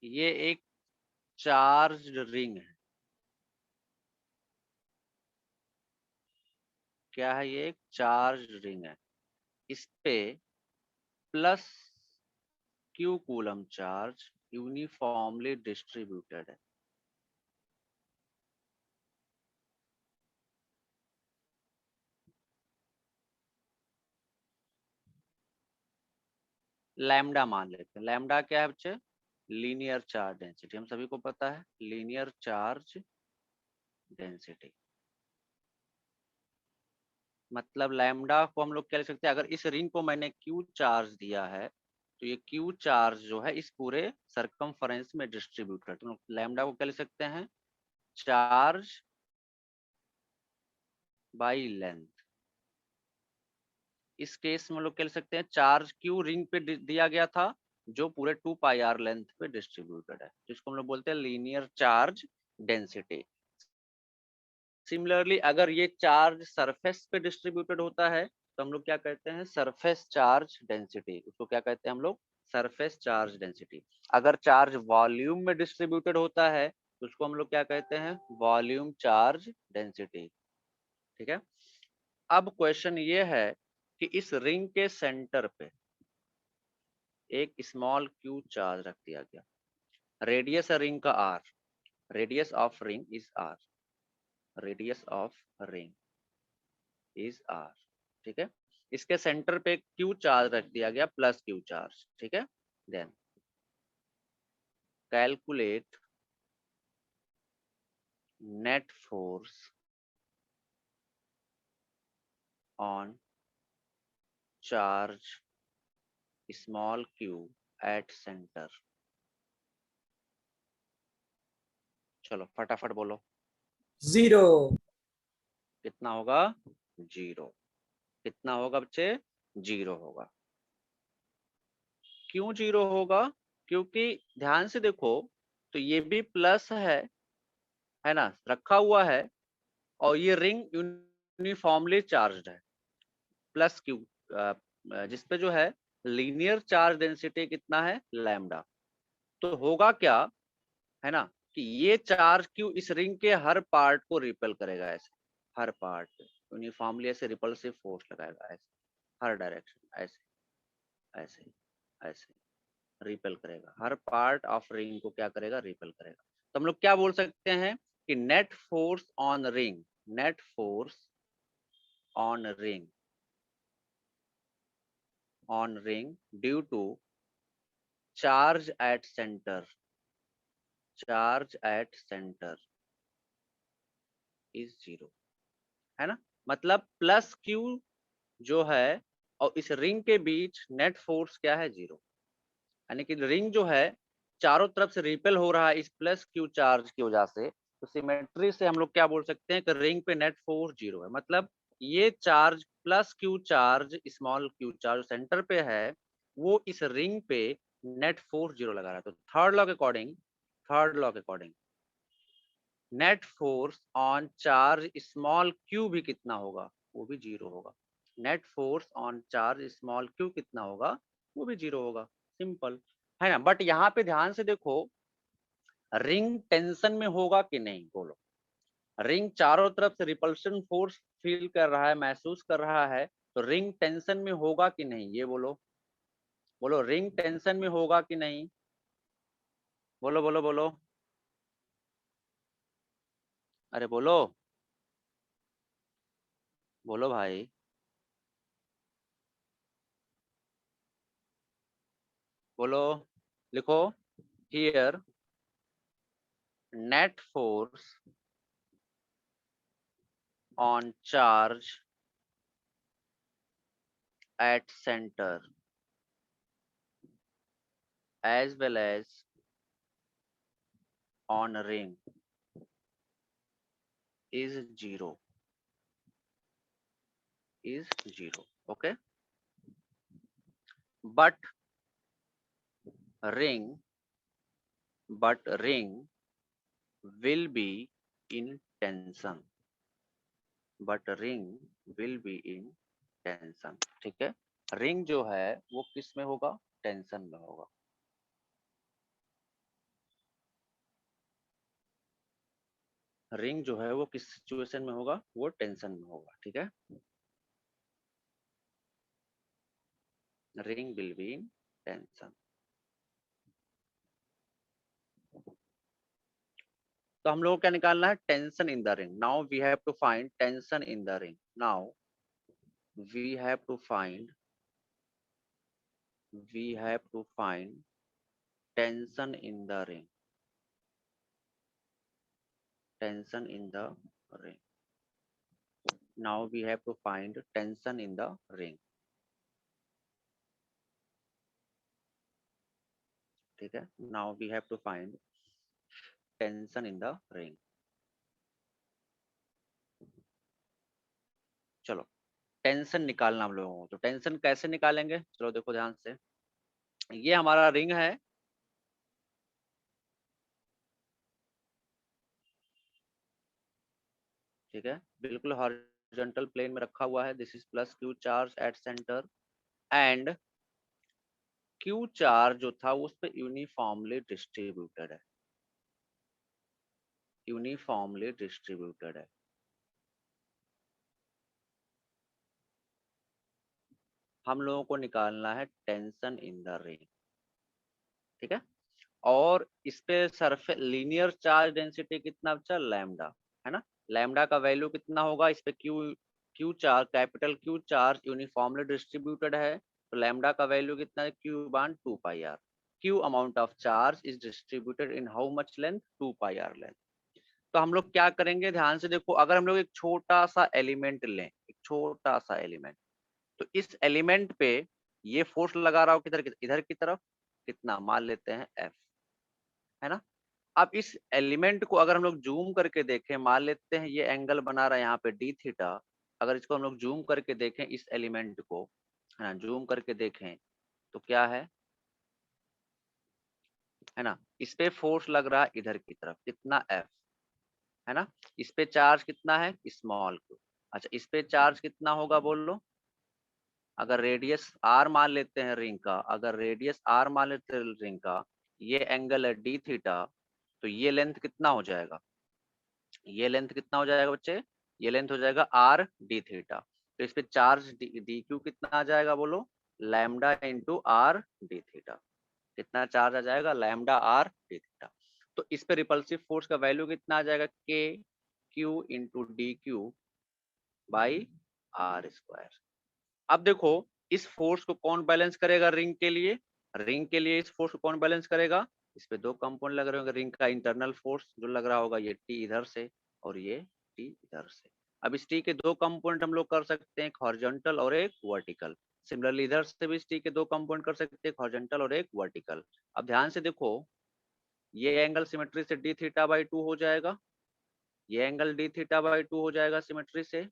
ये एक चार्ज रिंग है। क्या है ये? एक चार्ज रिंग है। इस पे plus Q coulomb charge uniformly distributed है। लैम्डा मान लेते हैं। लैम्डा क्या है बच्चे? लीनियर चार्ज डेंसिटी, हम सभी को पता है लीनियर चार्ज डेंसिटी। मतलब लैम्डा को हम लोग क्या लिख सकते हैं? अगर इस रिंग को मैंने क्यू चार्ज दिया है तो ये क्यू चार्ज जो है इस पूरे सरकमफरेंस में डिस्ट्रीब्यूटेड, तो लैम्डा को क्या लिख सकते हैं? Charge by length. इस केस में हम लोग कह सकते हैं चार्ज क्यू रिंग पे दिया गया था जो पूरे 2 पाई आर लेंथ पे डिस्ट्रीब्यूटेड है, जिसको हम लोग बोलते हैं लीनियर चार्ज डेंसिटी। सिमिलरली अगर ये चार्ज सरफेस पे डिस्ट्रीब्यूटेड होता है तो हम लोग क्या कहते हैं? Surface charge density. उसको क्या कहते हैं हम लोग? Surface charge density. अगर चार्ज वॉल्यूम में डिस्ट्रीब्यूटेड होता है तो उसको हम लोग क्या कहते हैं? Volume charge density. ठीक है। अब क्वेश्चन ये है कि इस रिंग के सेंटर पे एक स्मॉल क्यू चार्ज रख दिया गया। रेडियस रिंग का R, radius of ring is R, radius of ring is R. ठीक है। इसके सेंटर पे क्यू चार्ज रख दिया गया, प्लस क्यू चार्ज। ठीक है। Then calculate net force on charge small Q at centre. चलो फटाफट बोलो। 0. कितना होगा? 0। कितना होगा बच्चे? 0 होगा। क्यों 0 होगा? क्योंकि ध्यान से देखो तो ये भी प्लस है ना, रखा हुआ है, और ये रिंग यूनिफॉर्मली चार्ज्ड है। प्लस क्यू जिसपे जो है लीनियर चार्ज डेंसिटी कितना है? लैम्डा। तो होगा क्या, है ना, कि ये चार्ज क्यू इस रिंग के हर पार्ट को रिपेल करेगा। ऐसे हर पार्ट यूनिफॉर्मली ऐसे रिपल्सिव फोर्स लगाएगा, ऐसे हर डायरेक्शन, ऐसे ऐसे ऐसे रिपेल करेगा। हर पार्ट ऑफ रिंग को क्या करेगा? रिपेल करेगा। तो हम लोग क्या बोल सकते हैं कि net force on ring, net force on ring, on ring due to charge at centre, charge at centre is 0। है ना, मतलब प्लस क्यू जो है और इस रिंग के बीच नेट फोर्स क्या है? 0। यानी कि रिंग जो है चारों तरफ से रिपेल हो रहा है इस प्लस क्यू चार्ज की वजह से। तो सिमेट्री से हम लोग क्या बोल सकते हैं कि रिंग पे नेट फोर्स 0 है। मतलब ये charge plus Q charge, small Q charge centre पे है, वो इस रिंग पे नेट फोर्स 0 लगा रहा है। तो थर्ड लॉ के अकॉर्डिंग, थर्ड लॉ के according net force on charge small Q भी कितना होगा? वो भी 0 होगा। Net force on charge small Q कितना होगा? वो भी 0 होगा। सिंपल है ना। बट यहाँ पे ध्यान से देखो, रिंग टेंशन में होगा कि नहीं? बोलो। रिंग चारों तरफ से रिपल्शन फोर्स फील कर रहा है, महसूस कर रहा है, तो रिंग टेंशन में होगा कि नहीं? ये बोलो, बोलो रिंग टेंशन में होगा कि नहीं? बोलो बोलो बोलो, अरे बोलो, बोलो भाई। बोलो, लिखो। Here net force on charge at center as well as on ring is 0, is 0. Okay, but ring, but ring will be in tension, but ring will be in tension. ठीक है, रिंग जो है वो किस में होगा, टेंशन में होगा। रिंग जो है वो किस सिचुएशन में होगा, वो टेंशन में होगा। ठीक है, ring will be in tension. तो हम लोगों को क्या निकालना है, tension in the ring. Now we have to find tension in the ring. Now we have to find tension in the ring, tension in the ring. Now we have to find tension in the ring. ठीक है, now we have to find tension in the ring. चलो टेंशन निकालना हम लोगों को, तो टेंशन कैसे निकालेंगे, चलो देखो ध्यान से। ये हमारा रिंग है, ठीक है, बिल्कुल हॉरिजॉन्टल प्लेन में रखा हुआ है। This is plus Q charge at centre, and Q charge जो था उस पर यूनिफॉर्मली डिस्ट्रीब्यूटेड है, यूनिफॉर्मली डिस्ट्रीब्यूटेड है। हम लोगों को निकालना है टेंशन इन द रिंग। ठीक है, और इस पे सरफेस लीनियर चार्ज डेंसिटी कितना बचा, लैम्डा, है ना। लैम्डा का वैल्यू कितना होगा, इस पे Q charge, capital Q charge uniformly distributed है, तो लैम्डा का वैल्यू कितना है, क्यू बान 2 pi R. Q amount of charge is distributed in how much length, 2 pi R length. तो हम लोग क्या करेंगे, ध्यान से देखो, अगर हम लोग एक छोटा सा एलिमेंट लें, एक छोटा सा एलिमेंट, तो इस एलिमेंट पे ये फोर्स लगा रहा हो किधर, इधर की तरफ, कितना मान लेते हैं एफ, है ना। अब इस एलिमेंट को अगर हम लोग जूम करके देखें, मान लेते हैं ये एंगल बना रहा है यहाँ पे डी थीटा। अगर इसको हम लोग जूम करके देखें इस एलिमेंट को, है ना, जूम करके देखें तो क्या है ना, इस पे फोर्स लग रहा है इधर की तरफ, कितना एफ, है ना। इस पे चार्ज कितना है, स्मॉल क्यू। अच्छा, इस पे चार्ज कितना होगा बोल लो, अगर रेडियस आर मान लेते हैं रिंग का, अगर रेडियस आर मान लेते हैं रिंग का, ये एंगल है डी थीटा, तो ये लेंथ कितना हो जाएगा, ये लेंथ कितना हो जाएगा बच्चे, ये लेंथ हो जाएगा आर डी थीटा। तो इस पे चार्ज डी क्यू कितना आ जाएगा बोलो, lambda into are D theta. कितना चार्ज आ जाएगा, लैम्डा आर डी थीटा। तो इस पे रिपल्सिव फोर्स का वैल्यू कितना आ जाएगा, K Q into D Q by R square. अब देखो इस फोर्स को कौन बैलेंस करेगा रिंग के लिए, रिंग के लिए इस फोर्स को कौन बैलेंस करेगा, इस पे दो कंपाउंड लग रहे होंगे, रिंग का इंटरनल फोर्स जो लग रहा होगा ये टी इधर से और ये टी इधर से। अब इस टी के दो कंपोनेंट हम लोग कर सकते हैं, एक हॉरिजॉन्टल और एक वर्टिकल। सिमिलरली इधर से भी इस टी के दो कंपोनेंट कर सकते हैं, एक हॉरिजॉन्टल और एक वर्टिकल। अब ध्यान से देखो, ये एंगल सिमेट्री से डी थीटा बाई 2 हो जाएगा, ये एंगल डी थीटा बाई 2 हो जाएगा सिमेट्री से,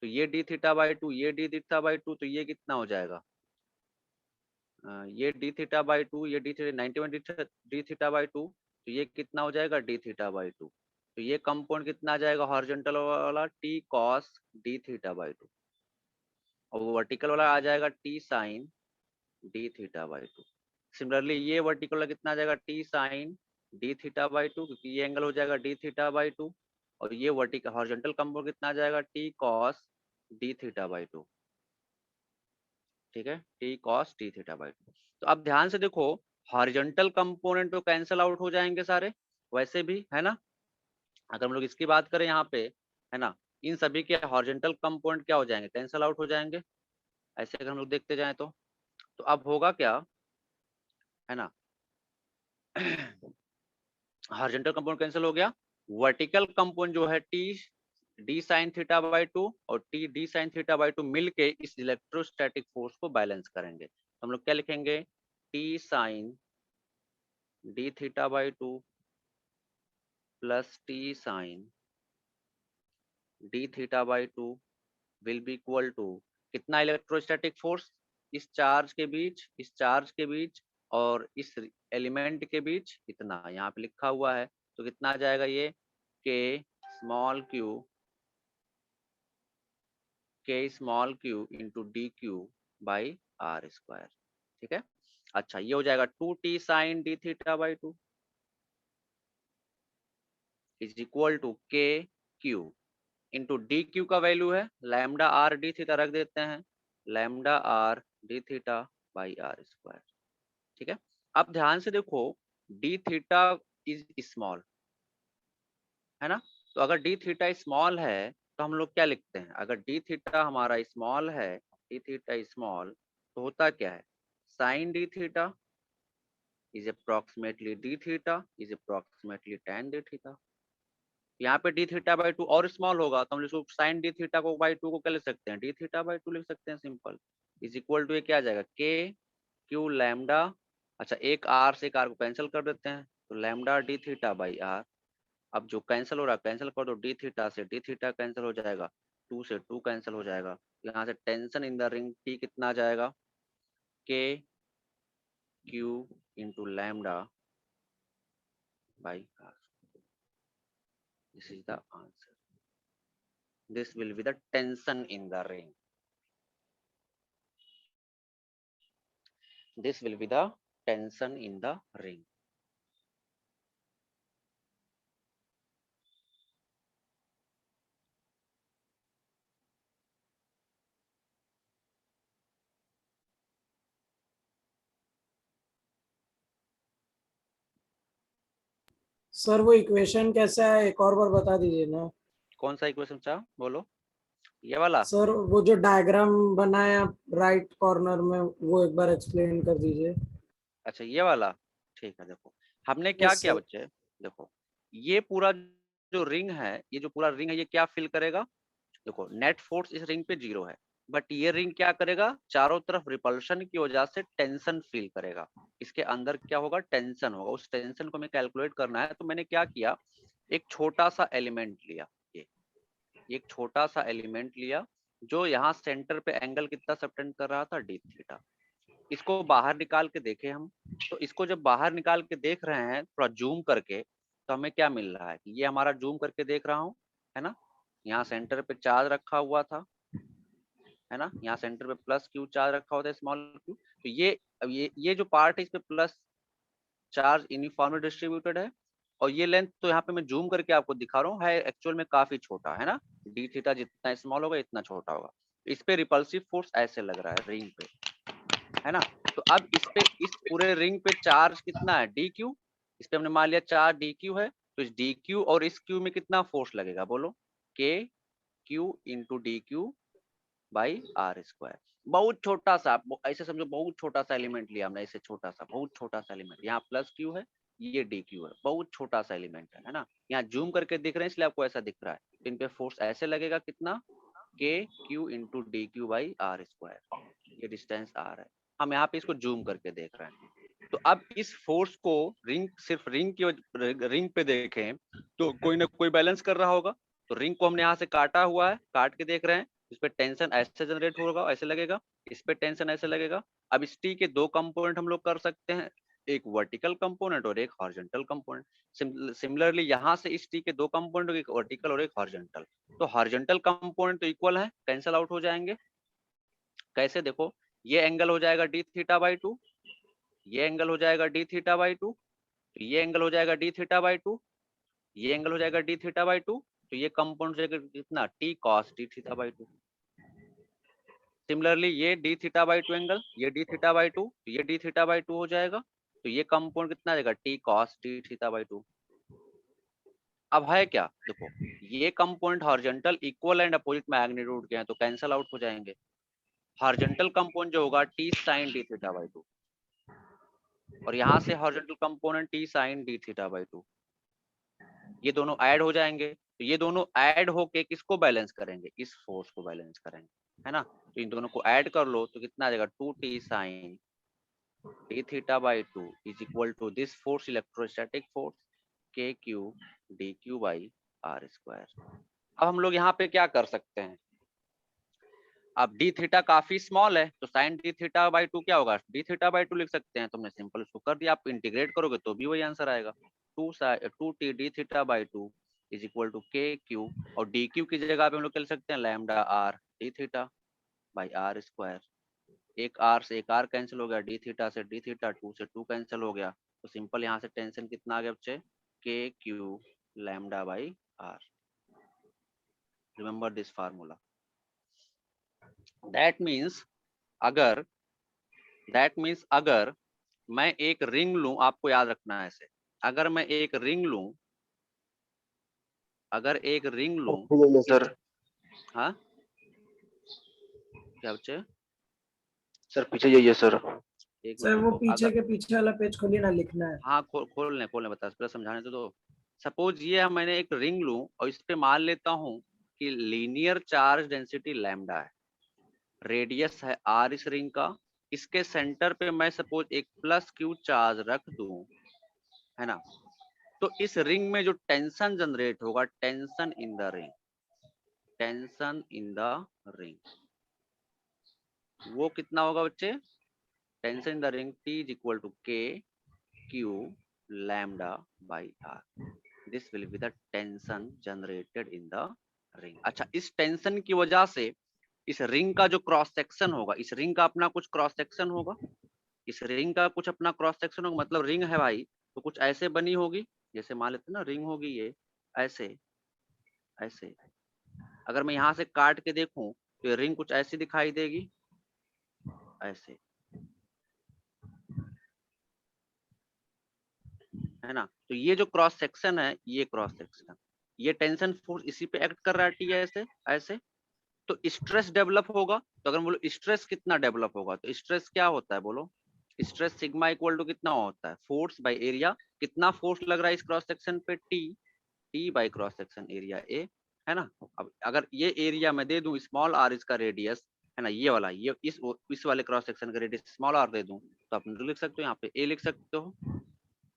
तो ये डी थीटा बाई 2, ये डी थीटा बाई 2, तो ये कितना हो जाएगा, ये डी थीटा बाई 2, ये D theta 91 D theta by 2, तो ये कितना हो जाएगा, डी थीटा बाई 2। तो ये कंपाउंड कितना आ जाएगा, हॉरिजॉन्टल वाला T cos D theta by 2, और वर्टिकल वाला आ जाएगा T sine D theta by 2। Similarly ये वर्टिकल वाला कितना आ जाएगा, T sine D theta by 2, क्योंकि ये एंगल हो जाएगा डी थीटा बाई 2, और ये वर्टिकल हॉरिजॉन्टल कंपाउंड कितना आ जाएगा, T cos D theta by 2। ठीक है, T cos T theta by 2। तो अब ध्यान से देखो, हॉरिजॉन्टल कंपोनेंट तो कैंसिल आउट हो जाएंगे सारे, वैसे भी, है ना। अगर हम लोग इसकी बात करें यहाँ पे, है ना, इन सभी के हॉरिजॉन्टल कंपोनेंट क्या हो जाएंगे, कैंसिल आउट हो जाएंगे। ऐसे अगर हम लोग देखते जाएं तो अब होगा क्या, है ना, हॉरिजॉन्टल कंपोनेंट कैंसिल हो गया, वर्टिकल कंपोनेंट जो है T D sine theta by 2 और T D sine theta by 2 मिलके इस इलेक्ट्रोस्टैटिक फोर्स को बैलेंस करेंगे। तो हम लोग क्या लिखेंगे, T sine D theta by 2 plus T sine D theta by 2 will be equal to कितना, इलेक्ट्रोस्टैटिक फोर्स, इस चार्ज के बीच और इस एलिमेंट के बीच इतना यहाँ पे लिखा हुआ है, तो कितना आ जाएगा ये k small Q into D Q by R square. ठीक है, अच्छा ये हो जाएगा 2t sine D theta by 2 is equal to k Q into D Q का वैल्यू है लैम्डा आर डी थीटा, रख देते हैं lambda R D theta by R square. ठीक है, अब ध्यान से देखो डी थीटा इज स्मॉल है ना, तो अगर डी थीटा स्मॉल है तो हम लोग क्या लिखते हैं, अगर डी थीटा हमारा स्मॉल है, डी थीटा स्मॉल, तो होता क्या है sine D theta is approximately D theta is approximately tan D theta. यहाँ पे डी थीटा बाई 2 और स्मॉल होगा तो हम इसको साइन डी थीटा को बाई 2 को क्या लिख सकते हैं, डी थीटा बाई 2 लिख सकते हैं सिंपल, इज इक्वल टू ये क्या आ जाएगा के क्यू लैम्डा, अच्छा एक आर से एक आर को कैंसिल कर देते हैं तो lambda D theta by R. अब जो कैंसिल हो रहा है कैंसिल कर दो, डी थीटा से डी थीटा कैंसिल हो जाएगा, 2 से 2 कैंसिल हो जाएगा, यहाँ से tension in the ring T कितना आ जाएगा K Q into lambda by R. This is the answer, this will be the tension in the ring, this will be the tension in the ring। Sir वो इक्वेशन कैसा है एक और बार बता दीजिए ना। कौन सा इक्वेशन चाह बोलो, ये वाला? सर वो जो डायग्राम बनाया राइट कॉर्नर में वो एक बार एक्सप्लेन कर दीजिए। अच्छा ये वाला, ठीक है। देखो हमने क्या Yes, किया sir. बच्चे, देखो ये पूरा जो रिंग है, ये जो पूरा रिंग है ये क्या फिल करेगा, देखो नेट फोर्स इस रिंग पे 0 है, बट ये रिंग क्या करेगा चारों तरफ रिपल्शन की वजह से टेंशन फील करेगा, इसके अंदर क्या होगा टेंशन होगा, उस टेंशन को हमें कैलकुलेट करना है। तो मैंने क्या किया, एक छोटा सा एलिमेंट लिया, ये एक छोटा सा एलिमेंट लिया जो यहाँ सेंटर पे एंगल कितना सबटेंड कर रहा था डी थीटा, इसको बाहर निकाल के देखे हम, तो इसको जब बाहर निकाल के देख रहे हैं थोड़ा जूम करके, तो हमें क्या मिल रहा है कि ये हमारा जूम करके देख रहा हूँ है ना, यहाँ सेंटर पे चार्ज रखा हुआ था है ना, यहाँ सेंटर पे प्लस क्यू चार्ज रखा हुआ था स्मॉल क्यू, तो ये जो पार्ट है इस पे प्लस चार्ज यूनिफॉर्मली डिस्ट्रीब्यूटेड है, और ये लेंथ तो यहाँ पे मैं जूम करके आपको दिखा रहा हूँ है एक्चुअल में काफी छोटा है ना, डी थीटा जितना स्मॉल होगा इतना छोटा होगा, इस पे रिपल्सिव फोर्स ऐसे लग रहा है रिंग पे है ना। तो अब इस पे इस पूरे रिंग पे चार्ज कितना है डी क्यू, इस पे हमने मान लिया चार्ज डी क्यू है, तो इस डी क्यू और इस क्यू में कितना फोर्स लगेगा बोलो, K Q into D Q by R square. बहुत छोटा सा, ऐसे समझो बहुत छोटा सा एलिमेंट लिया हमने, ऐसे छोटा सा बहुत छोटा सा एलिमेंट, यहाँ प्लस क्यू है ये डी क्यू है, बहुत छोटा सा एलिमेंट है ना, यहाँ जूम करके दिख रहे हैं इसलिए आपको ऐसा दिख रहा है, इन पे फोर्स ऐसे लगेगा कितना K Q into D Q by R square, ये डिस्टेंस आर है, हम यहाँ पे इसको जूम करके देख रहे हैं। तो अब इस फोर्स को सिर्फ रिंग पे देखें तो कोई ना कोई बैलेंस कर रहा होगा, तो रिंग को हमने यहाँ से काटा हुआ है, काट के देख रहे हैं, इस पे टेंशन ऐसे जनरेट होगा ऐसे लगेगा, इस पे टेंशन ऐसे लगेगा। अब इस टी के दो कंपोनेंट हम लोग कर सकते हैं, एक वर्टिकल कंपोनेंट और एक हॉरिजॉन्टल कंपोनेंट। सिमिलरली यहाँ से इस टी के दो कंपोनेंट, एक वर्टिकल और एक हॉरिजॉन्टल, तो हॉरिजॉन्टल कंपोनेंट तो इक्वल है, कैंसिल आउट हो जाएंगे। कैसे, देखो ये एंगल हो जाएगा डी थीटा बाई 2, ये एंगल हो जाएगा डी थीटा बाई 2, तो ये एंगल हो जाएगा डी थीटा बाई 2, ये एंगल हो जाएगा डी थीटा बाई 2, तो ये कंपाउंड हो जाएगा कितना T cos D theta by 2। Similarly ये डी थीटा बाई 2 एंगल, ये डी थीटा बाई 2, तो ये डी थीटा बाई 2 हो जाएगा, तो ये कंपाउंड कितना आ जाएगा T cos D theta by 2। अब है क्या, देखो ये component horizontal equal and opposite magnitude के हैं तो कैंसिल आउट हो जाएंगे, हॉरिजॉन्टल कंपोनेंट जो होगा T sine D theta by 2, और यहाँ से horizontal component T sine D theta by 2, ये दोनों ऐड हो जाएंगे, तो ये दोनों ऐड होके किसको बैलेंस करेंगे, इस फोर्स को बैलेंस करेंगे है ना, तो इन दोनों को ऐड कर लो तो कितना आ जाएगा 2t sine D theta by 2 is equal to this force electrostatic force K Q D Q by R square. अब हम लोग यहाँ पे क्या कर सकते हैं, अब डी थीटा काफी स्मॉल है तो sine D theta by two क्या होगा, डी थीटा बाई टू लिख सकते हैं। तुमने सिंपल उसको कर दिया, आप इंटीग्रेट करोगे तो भी वही आंसर आएगा। Two T D theta by two is equal to K Q, और डी क्यू की जगह पे हम लोग क्या लिख सकते हैं, lambda R D theta by R square. एक आर से एक आर कैंसिल हो गया, डी थीटा से डी थीटा, टू से टू कैंसिल हो गया, तो सिंपल यहाँ से टेंशन कितना आ गया बच्चे, K Q lambda by R. Remember this formula. That means अगर मैं एक रिंग लूं, आपको याद रखना है ऐसे, अगर मैं एक रिंग लूं, सर हाँ क्या बच्चे, सर पीछे जाइए सर। एक सर मिनट वो रुको, पीछे अगर के पीछे वाला पेज खोलिए ना, लिखना है। हाँ खोलने बता, पहले समझाने तो दो। सपोज ये मैंने एक रिंग लूं और इस पे मान लेता हूं कि लीनियर चार्ज डेंसिटी लैम्डा है, रेडियस है आर इस रिंग का, इसके सेंटर पे मैं सपोज एक प्लस क्यू चार्ज रख दूं, है ना, तो इस रिंग में जो टेंशन जनरेट होगा, टेंशन इन द रिंग, वो कितना होगा बच्चे, tension in the ring T is equal to K Q lambda by R. This will be the tension generated in the ring. अच्छा, इस टेंशन की वजह से इस रिंग का जो क्रॉस सेक्शन होगा, इस रिंग का अपना कुछ क्रॉस सेक्शन होगा, इस रिंग का कुछ अपना क्रॉस सेक्शन होगा, मतलब रिंग है भाई तो कुछ ऐसे बनी होगी, जैसे मान लेते ना रिंग होगी ये ऐसे ऐसे। अगर मैं यहाँ से काट के देखूं तो ये रिंग कुछ ऐसी दिखाई देगी, ऐसे, है ना। तो ये जो क्रॉस सेक्शन है, ये क्रॉस सेक्शन, ये टेंशन फोर्स इसी पे एक्ट कर रहा है, टी ऐसे ऐसे, तो स्ट्रेस डेवलप होगा। तो अगर बोलो स्ट्रेस कितना डेवलप होगा, तो स्ट्रेस क्या होता है बोलो, स्ट्रेस सिग्मा इक्वल टू कितना होता है, फोर्स बाय एरिया। कितना फोर्स लग रहा है इस क्रॉस सेक्शन पे, T by cross section area A, है ना। अब अगर ये एरिया मैं दे दूं स्मॉल आर, इसका रेडियस है ना, ये वाला, ये इस वाले क्रॉस सेक्शन का रेडियस स्मॉल आर दे दूं, तो आप लिख सकते हो यहाँ पे ए लिख सकते हो,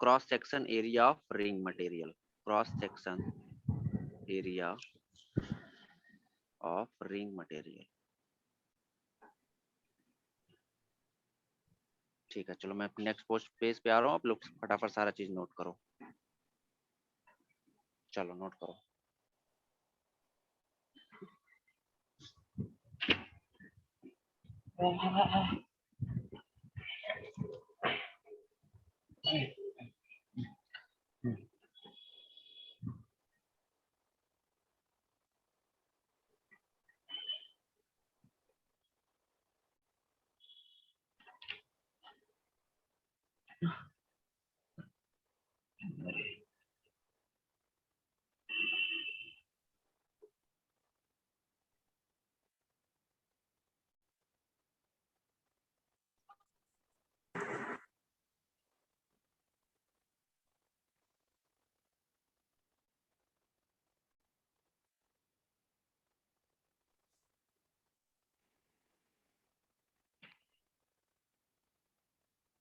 cross section area of ring material, cross section area of ring material. ठीक है, चलो मैं नेक्स्ट पोस्ट पेज पे आ रहा हूँ, आप लोग फटाफट सारा चीज नोट करो, चलो नोट करो।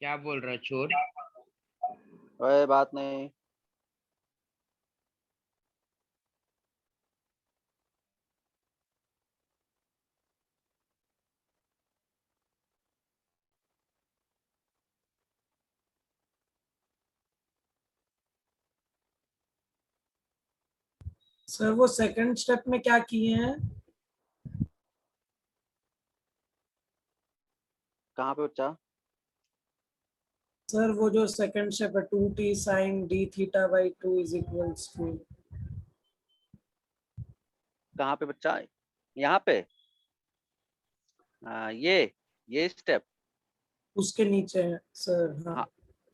क्या बोल रहा है चोर? ओए बात नहीं। सर वो सेकंड स्टेप में क्या किए हैं? कहाँ पे बच्चा, सर वो जो सेकंड स्टेप है, 2t sin d theta by 2 is equals to, कहाँ पे बच्चा, यहाँ पे ये स्टेप, उसके नीचे है सर। हाँ हाँ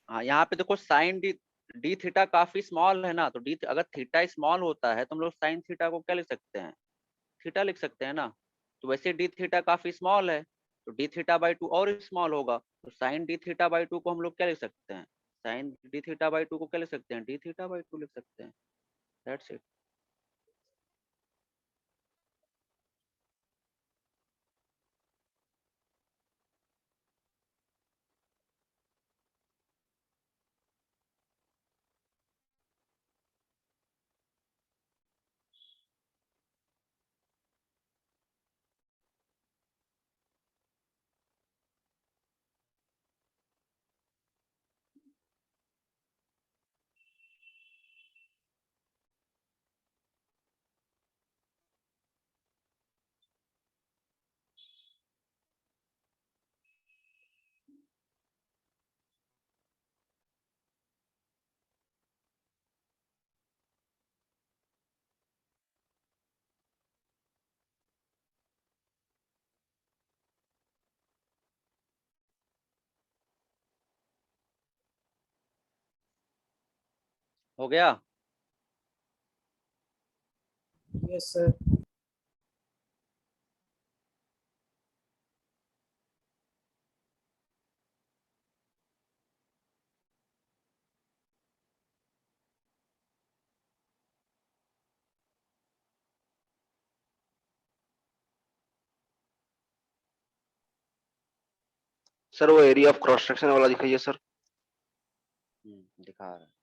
हाँ, यहाँ पे देखो साइन डी डी थीटा काफी स्मॉल है ना, तो डी अगर थीटा स्मॉल होता है तो हम लोग साइन थीटा को क्या लिख सकते हैं, थीटा लिख सकते हैं ना। तो वैसे डी थीटा काफी स्मॉल है, तो डी थीटा बाई टू और स्मॉल होगा, तो sine D theta by two को हम लोग क्या लिख सकते हैं, sine D theta by two को क्या लिख सकते हैं, डी थीटा बाई टू लिख सकते हैं। That's it. हो गया? Yes sir. सर वो एरिया ऑफ क्रॉस सेक्शन वाला दिखाइए सर। दिखा रहा है।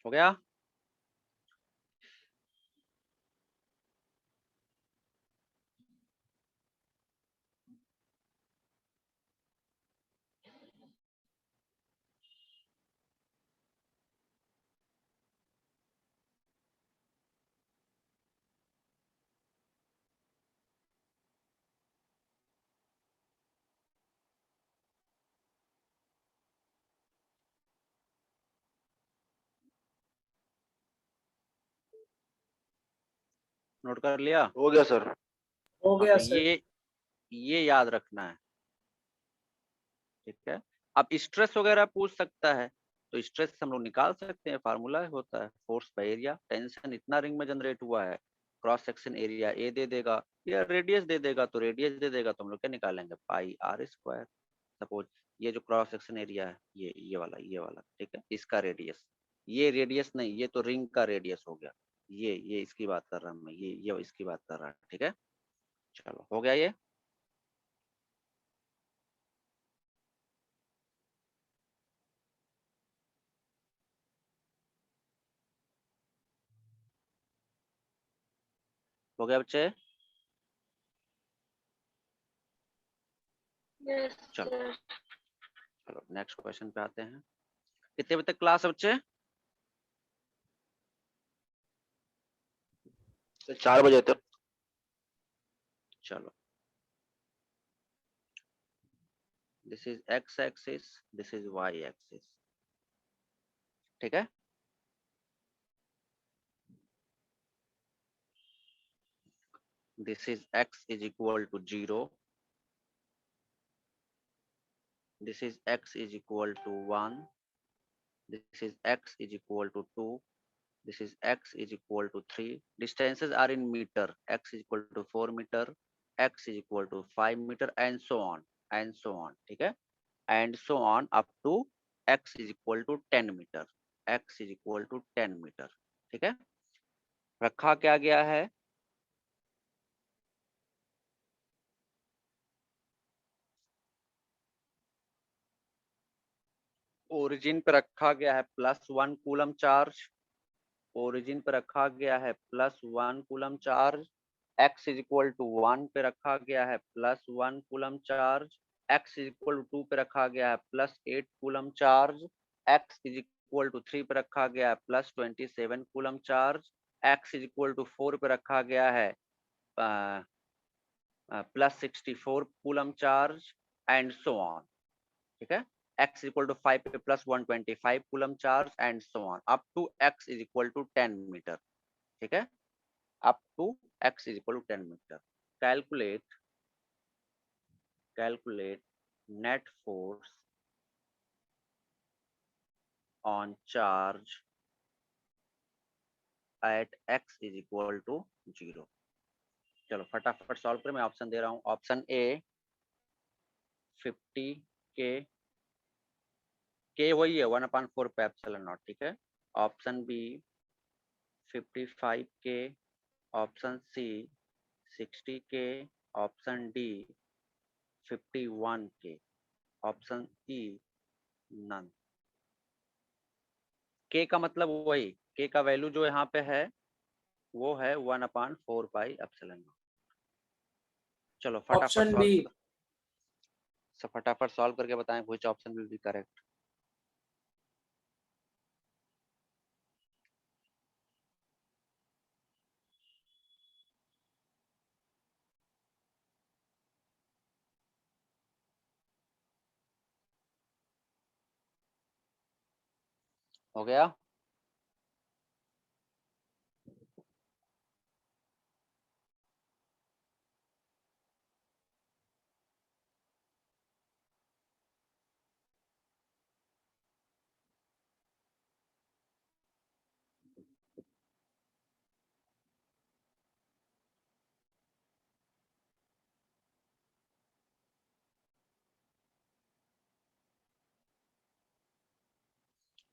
हो गया? नोट कर लिया? हो गया सर। हो हाँ, गया तो सर। ये याद रखना है, ठीक है। अब स्ट्रेस वगैरह पूछ सकता है, तो स्ट्रेस हम लोग निकाल सकते हैं, फार्मूला होता है फोर्स बाय एरिया। टेंशन इतना रिंग में जनरेट हुआ है, क्रॉस सेक्शन एरिया ए दे देगा या रेडियस दे देगा, तो रेडियस दे देगा तो हम लोग क्या निकालेंगे, पाई आर स्क्वायर। सपोज ये जो क्रॉस सेक्शन एरिया है, ये वाला ठीक है, इसका रेडियस, ये रेडियस नहीं, ये तो रिंग का रेडियस हो गया, ये इसकी बात कर रहा हूँ मैं, ये इसकी बात कर रहा है, ठीक है। चलो हो गया ये। हो गया बच्चे? चलो चलो नेक्स्ट क्वेश्चन पे आते हैं। कितने बजे तक क्लास है बच्चे? सर 4 बजे तक। चलो, this is x axis, this is y axis, ठीक है। This is x is equal to 0. This is x is equal to 1. This is x is equal to 2. This is x is equal to 3. Distances are in meter. X is equal to 4 meter. X is equal to 5 meter and so on. And so on. ठीक है? And so on up to x is equal to 10 meter. X is equal to 10 meter. ठीक है? रखा क्या गया है? ओरिजिन पे रखा गया है +1 कूलम चार्ज। ओरिजिन पे रखा गया है +1 coulomb charge. x is equal to 1 पे रखा गया है +1 coulomb charge. x is equal to 2 पे रखा गया है +8 coulomb charge. x is equal to 3 पे रखा गया है +27 coulomb charge. x is equal to 4 पे रखा गया है +64 coulomb charge and so on, ठीक है। x इक्वल टू 5 पे +125 coulomb charge and so on up to x is equal to 10 metre, ठीक है। up to x is equal to 10 meter. Calculate net force on charge at x is equal to 0. चलो फटाफट सॉल्व करें। मैं ऑप्शन दे रहा हूँ। ऑप्शन ए 50 के वही है 1/4 पे एप्सिलॉन नॉट, ठीक है। ऑप्शन बी 55 के, ऑप्शन सी 60 के, ऑप्शन डी 51 के। Option E none. के का मतलब वही, के का वैल्यू जो यहाँ पे है वो है 1/4 पाई एप्सिलॉन। चलो ऑप्शन बी। फटाफट सॉल्व करके बताएं which option will B correct. हो गया?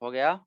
हो गया?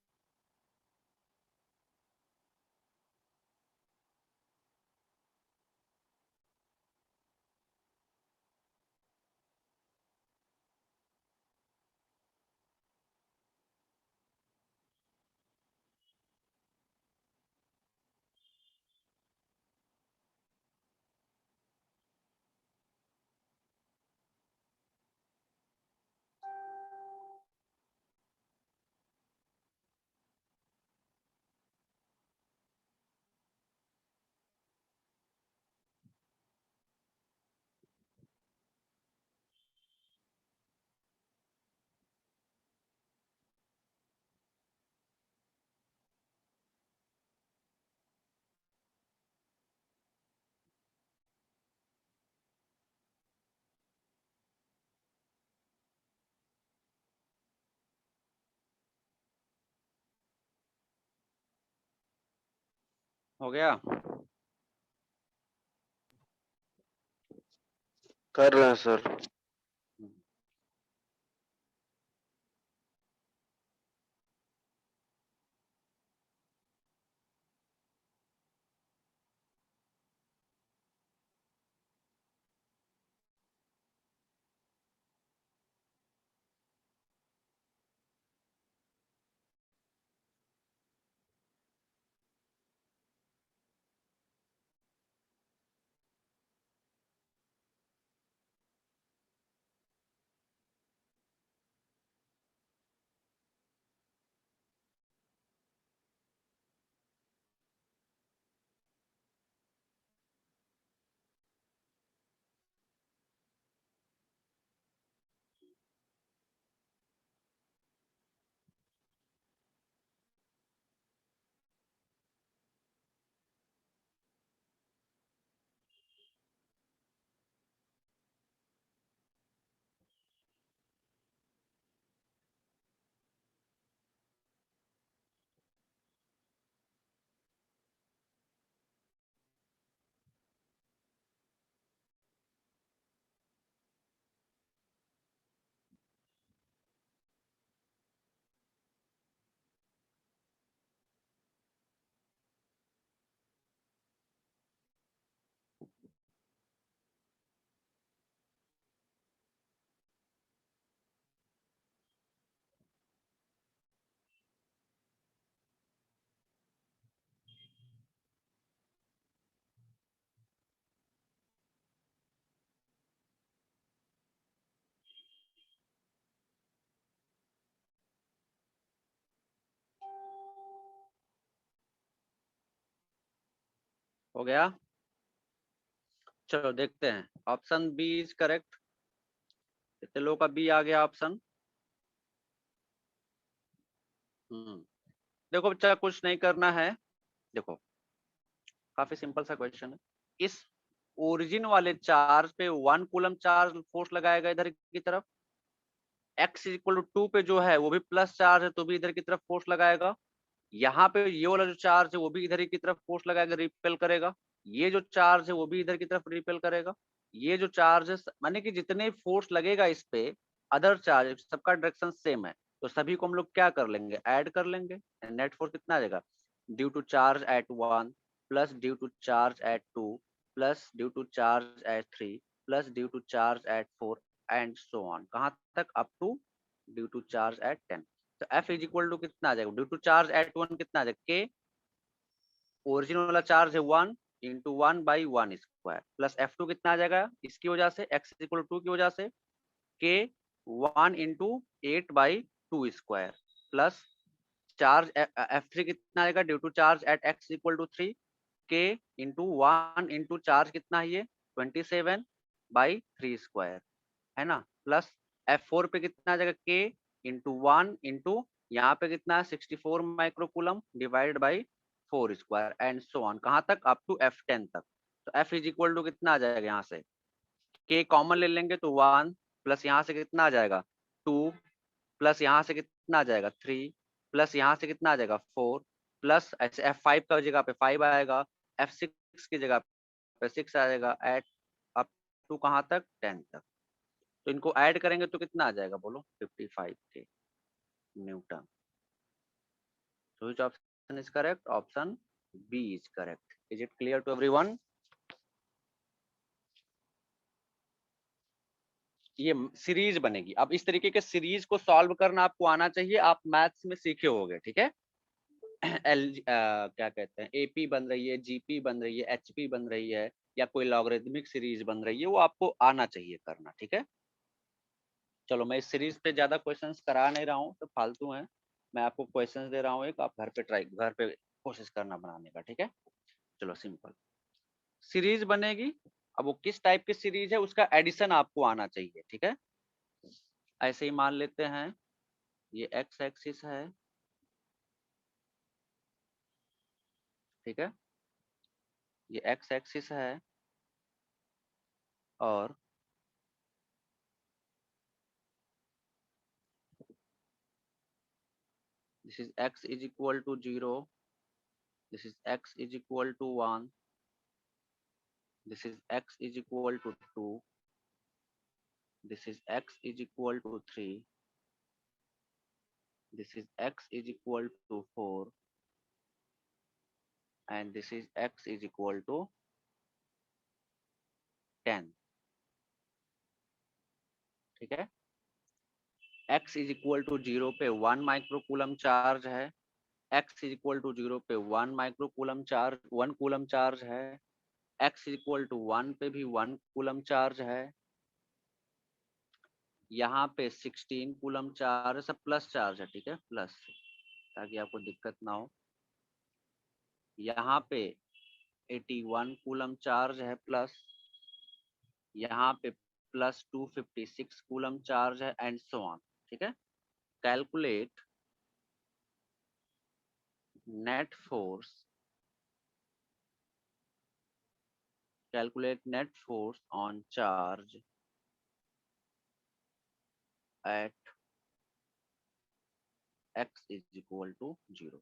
हो गया? कर रहे हैं सर। हो गया? चलो देखते हैं। Option B is correct. कितने लोगों का बी आ गया ऑप्शन? देखो बच्चा, कुछ नहीं करना है। देखो काफी सिंपल सा क्वेश्चन है। इस ओरिजिन वाले चार्ज पे 1 कूलम चार्ज फोर्स लगाएगा इधर की तरफ। x इक्वल टू 2 पे जो है वो भी प्लस चार्ज है तो भी इधर की तरफ फोर्स लगाएगा। यहाँ पे ये वाला जो चार्ज है वो भी इधर की तरफ फोर्स लगाएगा, रिपेल करेगा। ये जो चार्ज है वो भी इधर की तरफ रिपेल करेगा। ये जो चार्ज है माने कि जितने फोर्स लगेगा इस पे, अदर चार्ज सबका डायरेक्शन सेम है, तो सभी को हम लोग क्या कर लेंगे, ऐड कर लेंगे। नेट फोर्स कितना आ जाएगा? Due to charge at 1 plus due to charge at 2 plus due to charge at 3 plus due to charge at 4 and so on, कहाँ तक, up to due to charge at 10। तो F इज इक्वल टू कितना आ जाएगा, ड्यू टू चार्ज एट 1 कितना आ जाएगा, K ओरिजिन वाला चार्ज है 1 इंटू 1/1 स्क्वायर प्लस F2 कितना आ जाएगा, इसकी वजह से x इक्वल 2 की वजह से K 1 into 8/2 square plus charge F3 कितना आएगा, due to charge at x equal to 3 K into 1 into charge कितना है ये 27/3 स्क्वायर है ना, प्लस F4 पे कितना आ जाएगा, K इंटू 1 इंटू यहाँ पे कितना है 64 microcoulomb divided by 4 square and so on, कहाँ तक, अप टू F10 तक। तो F इज इक्वल टू कितना आ जाएगा, यहाँ से K कॉमन ले लेंगे तो 1 प्लस यहाँ से कितना आ जाएगा 2 प्लस यहाँ से कितना आ जाएगा 3 प्लस यहाँ से कितना आ जाएगा 4 प्लस ऐसे F5 का जगह पे 5 आएगा, F6 की जगह पे 6 आएगा एट अप टू कहाँ तक 10 तक। तो इनको ऐड करेंगे तो कितना आ जाएगा बोलो 55 के Newton. So which option is correct? Option B is correct. Is it clear to everyone? ये सीरीज बनेगी। अब इस तरीके के सीरीज को सॉल्व करना आपको आना चाहिए, आप मैथ्स में सीखे होगे, ठीक है। क्या कहते हैं, एपी बन रही है, जीपी बन रही है, एचपी बन रही है, या कोई लॉगरिथमिक सीरीज बन रही है, वो आपको आना चाहिए करना, ठीक है। चलो मैं इस सीरीज पे ज्यादा क्वेश्चंस करा नहीं रहा हूँ, तो फालतू है, मैं आपको क्वेश्चंस दे रहा हूँ एक, आप घर पे कोशिश करना बनाने का, ठीक है। चलो सिंपल सीरीज बनेगी। अब वो किस टाइप की सीरीज है उसका एडिशन आपको आना चाहिए, ठीक है। ऐसे ही मान लेते हैं ये एक्स एक्सिस है, ठीक है, ये एक्स एक्सिस है और this is x is equal to 0, this is x is equal to 1, this is x is equal to 2, this is x is equal to 3, this is x is equal to 4 and this is x is equal to 10, ठीक है। x is equal to 0 पे 1 माइक्रोकूलम चार्ज है, x is equal to 0 पे 1 माइक्रोकूलम चार्ज 1 कूलम चार्ज है, x is equal to 1 पे भी 1 कूलम चार्ज है, यहाँ पे 16 कूलम चार्ज, सब प्लस चार्ज है, ठीक है, प्लस, ताकि आपको दिक्कत ना हो। यहाँ पे 81 कूलम चार्ज है प्लस, यहाँ पे प्लस 256 कूलम चार्ज है एंड सो ऑन, ठीक है। Calculate net force, calculate net force on charge at x is equal to 0।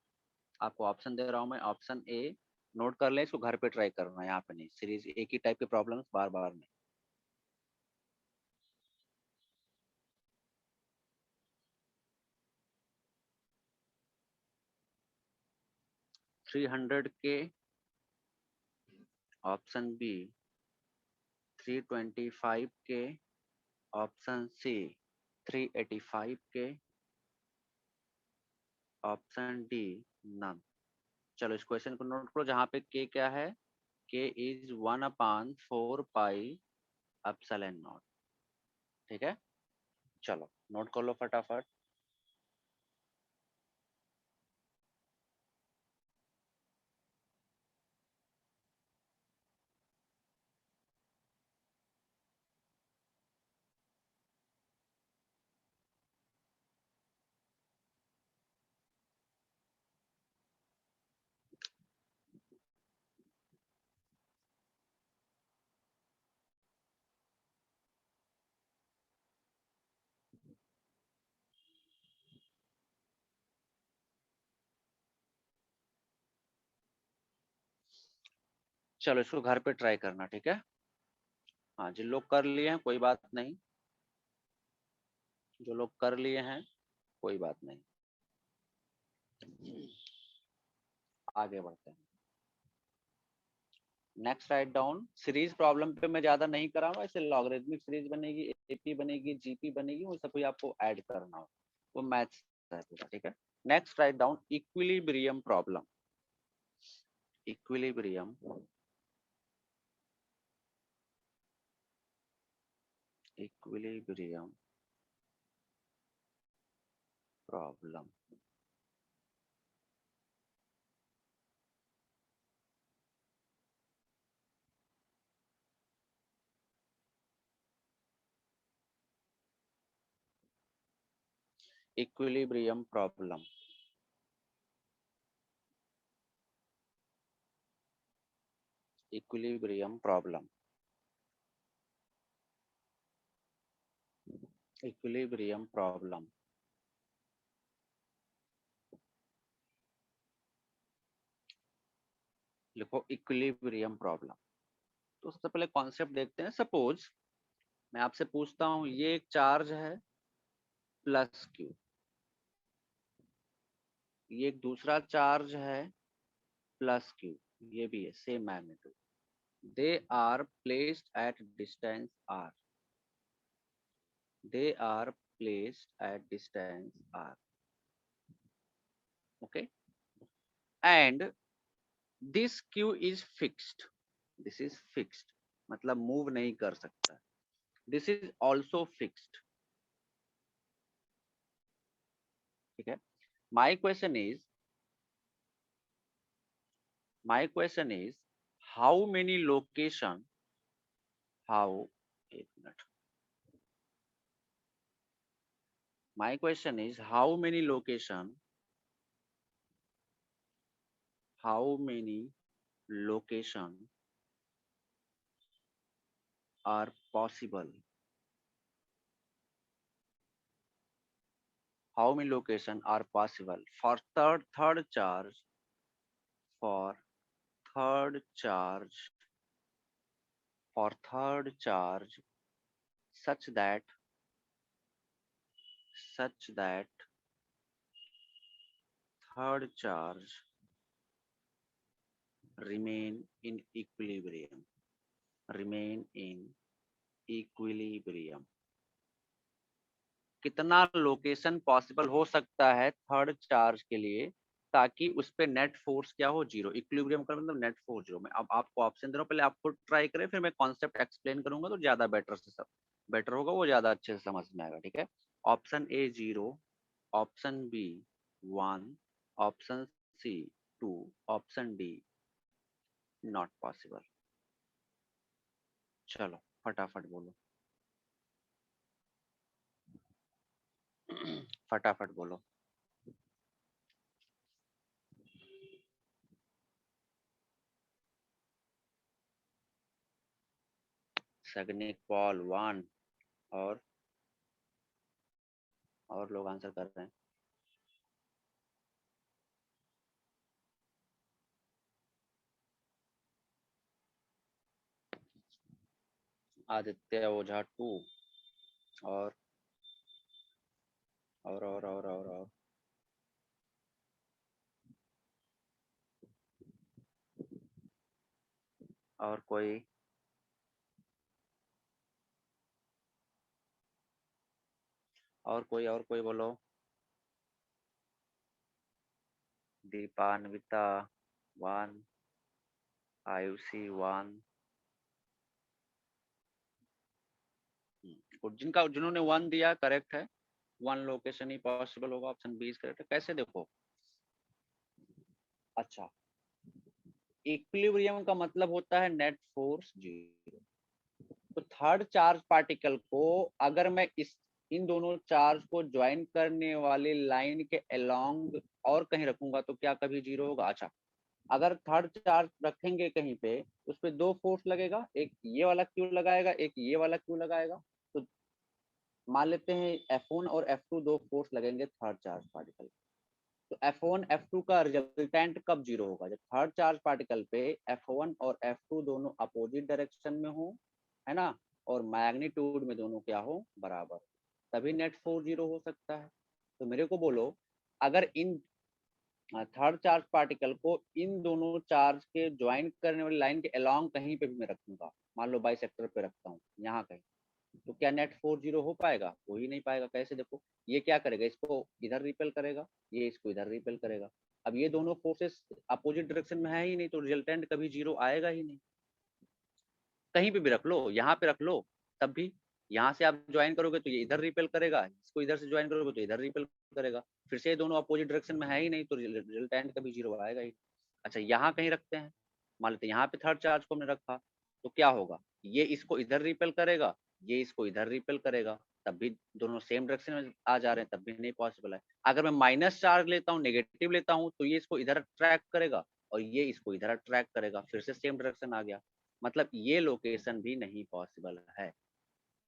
आपको ऑप्शन दे रहा हूं मैं, ऑप्शन ए नोट कर लें, इसको घर पे ट्राई करना है, यहाँ पे नहीं, सीरीज एक ही टाइप के प्रॉब्लम्स बार बार नहीं। थ्री 300 के ऑप्शन बी, 325 के ऑप्शन सी, 385 के ऑप्शन डी नन। चलो इस क्वेश्चन को नोट करो, जहाँ पे के क्या है, के इज 1/4 पाई एप्सिलॉन नॉट, ठीक है। चलो नोट कर लो फटाफट। चलो इसको घर पे ट्राई करना, ठीक है। हाँ जिन लोग कर लिए हैं कोई बात नहीं, जो लोग कर लिए हैं कोई बात नहीं, आगे बढ़ते हैं। Next write down, series problem पे मैं ज्यादा नहीं कराऊंगा, ऐसे लॉगरिथमिक सीरीज बनेगी, एपी बनेगी, जीपी बनेगी, वो सब आपको ऐड करना हो, वो मैथ्स है पूरा, ठीक है। Next write down equilibrium problem, equilibrium equilibrium problem. Equilibrium problem, equilibrium problem, equilibrium problem. लिखो इक्विलिब्रियम प्रॉब्लम। तो सबसे पहले कॉन्सेप्ट देखते हैं। सपोज मैं आपसे पूछता हूं, ये एक चार्ज है प्लस क्यू, ये एक दूसरा चार्ज है प्लस क्यू, ये भी है same magnitude, they are placed at distance r, they are placed at distance r, okay, and this q is fixed, this is fixed मतलब मूव नहीं कर सकता, this is also fixed, ठीक है। my question is how many location, how, एक minute, my question is how many location are possible, how many location are possible for third charge, for third charge, for third charge such that third charge remain in equilibrium, remain in equilibrium। कितना लोकेशन पॉसिबल हो सकता है थर्ड चार्ज के लिए ताकि उस पे नेट फोर्स क्या हो, जीरो। इक्विलिब्रियम का मतलब नेट फोर्स जीरो। मैं अब आपको ऑप्शन दे रहा हूँ, पहले आप खुद ट्राई करें, फिर मैं कॉन्सेप्ट एक्सप्लेन करूंगा तो ज्यादा बेटर होगा, वो ज्यादा अच्छे से समझ में आएगा, ठीक है। Option A 0, option B 1, option C 2, option D not possible. चलो फटाफट बोलो, फटाफट बोलो। सैग्निक पॉल 1, और लोग आंसर कर रहे हैं। आदित्य ओझा 2, और और कोई, और कोई बोलो। दीपान्विता 1, आयुषी 1, जिन्होंने 1 दिया करेक्ट है, 1 लोकेशन ही पॉसिबल होगा, ऑप्शन बी करेक्ट है। कैसे देखो, अच्छा, इक्विलिब्रियम का मतलब होता है नेट फोर्स जीरो। तो थर्ड चार्ज पार्टिकल को अगर मैं इन दोनों चार्ज को ज्वाइन करने वाली लाइन के अलोंग और कहीं रखूंगा तो क्या कभी जीरो होगा? अच्छा, अगर थर्ड चार्ज रखेंगे कहीं पे, उस पे 2 फोर्स लगेगा, एक ये वाला क्यू लगाएगा, एक ये वाला क्यू लगाएगा। तो मान लेते हैं F1 और F2 2 फोर्स लगेंगे थर्ड चार्ज पार्टिकल। तो F1 F2 का रिजल्टेंट कब जीरो होगा? जब थर्ड चार्ज पार्टिकल पे F1 और F2 दोनों अपोजिट डायरेक्शन में हो, है ना, और मैग्नीट्यूड में दोनों क्या हो, बराबर, तभी नेट फोर्स जीरो हो सकता है। तो मेरे को बोलो, अगर इन थर्ड चार्ज पार्टिकल को इन दोनों चार्ज के ज्वाइन करने वाली लाइन के अलोंग कहीं पे भी मैं रखूंगा, मान लो बाइसेक्टर पे रखता हूँ यहाँ कहीं, तो क्या नेट 4 0 हो पाएगा? हो ही नहीं पाएगा। कैसे? देखो ये क्या करेगा, इसको इधर रिपेल करेगा, ये इसको इधर रिपेल करेगा। अब ये दोनों फोर्सेस अपोजिट डायरेक्शन में है ही नहीं, तो रिजल्टेंट कभी जीरो आएगा ही नहीं। कहीं पे भी रख लो, यहाँ पे रख लो, तब भी यहाँ से आप ज्वाइन करोगे तो ये इधर रिपेल करेगा, इसको इधर से ज्वाइन करोगे तो इधर रिपेल करेगा, फिर से ये दोनों अपोजिट डायरेक्शन में है ही नहीं, तो रिजल्टेंट कभी जीरो आएगा ही। अच्छा यहाँ कहीं रखते हैं, मान लेते हैं यहाँ पे थर्ड चार्ज को हमने रखा, तो क्या होगा, ये इसको इधर रिपेल करेगा, ये इसको इधर रिपेल करेगा, तब भी दोनों सेम डायरेक्शन में आ जा रहे हैं, तब भी नहीं पॉसिबल है। अगर मैं माइनस चार्ज लेता हूँ, नेगेटिव लेता हूँ, तो ये इसको इधर अट्रैक्ट करेगा और ये इसको इधर अट्रैक्ट करेगा, फिर से सेम डायरेक्शन आ गया, मतलब ये लोकेशन भी नहीं पॉसिबल है।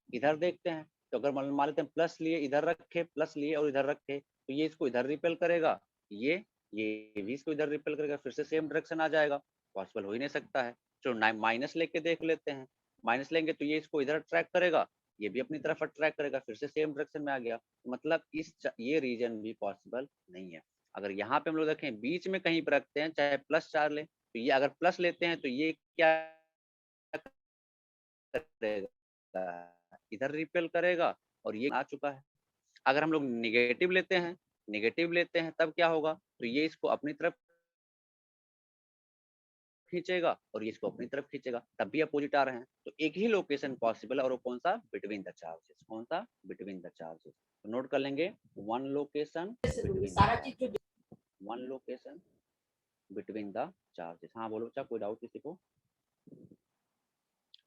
इधर देखते हैं, तो अगर मान लेते हैं प्लस लिए इधर रखे, प्लस लिए और इधर रखे, तो ये इसको इधर रिपेल करेगा, ये भी इसको इधर रिपेल करेगा, फिर से सेम डायरेक्शन आ जाएगा, पॉसिबल हो ही नहीं सकता है। चलो माइनस लेके देख लेते हैं, माइनस लेंगे तो ये इसको इधर अट्रैक्ट करेगा, ये भी अपनी तरफ अट्रैक्ट करेगा, फिर से सेम डायरेक्शन में आ गया, मतलब ये रीजन भी पॉसिबल नहीं है। अगर यहाँ पे हम लोग देखें बीच में कहीं पर रखते हैं, चाहे प्लस चार ले, तो ये अगर प्लस लेते हैं तो ये क्या करेगा, इधर रिपेल करेगा और ये आ चुका है। अगर हम लोग निगेटिव लेते हैं, तब क्या होगा, तो ये इसको अपनी तरफ खींचेगा और ये इसको अपनी तरफ खींचेगा, तब भी अपोजिट आ रहे हैं, तो एक ही लोकेशन पॉसिबल है और वो कौन सा, बिटवीन द चार्जेस। कौन सा, बिटवीन द चार्जेस। तो नोट कर लेंगे, one location between the charges. हाँ बोलो बच्चा, कोई डाउट किसी को?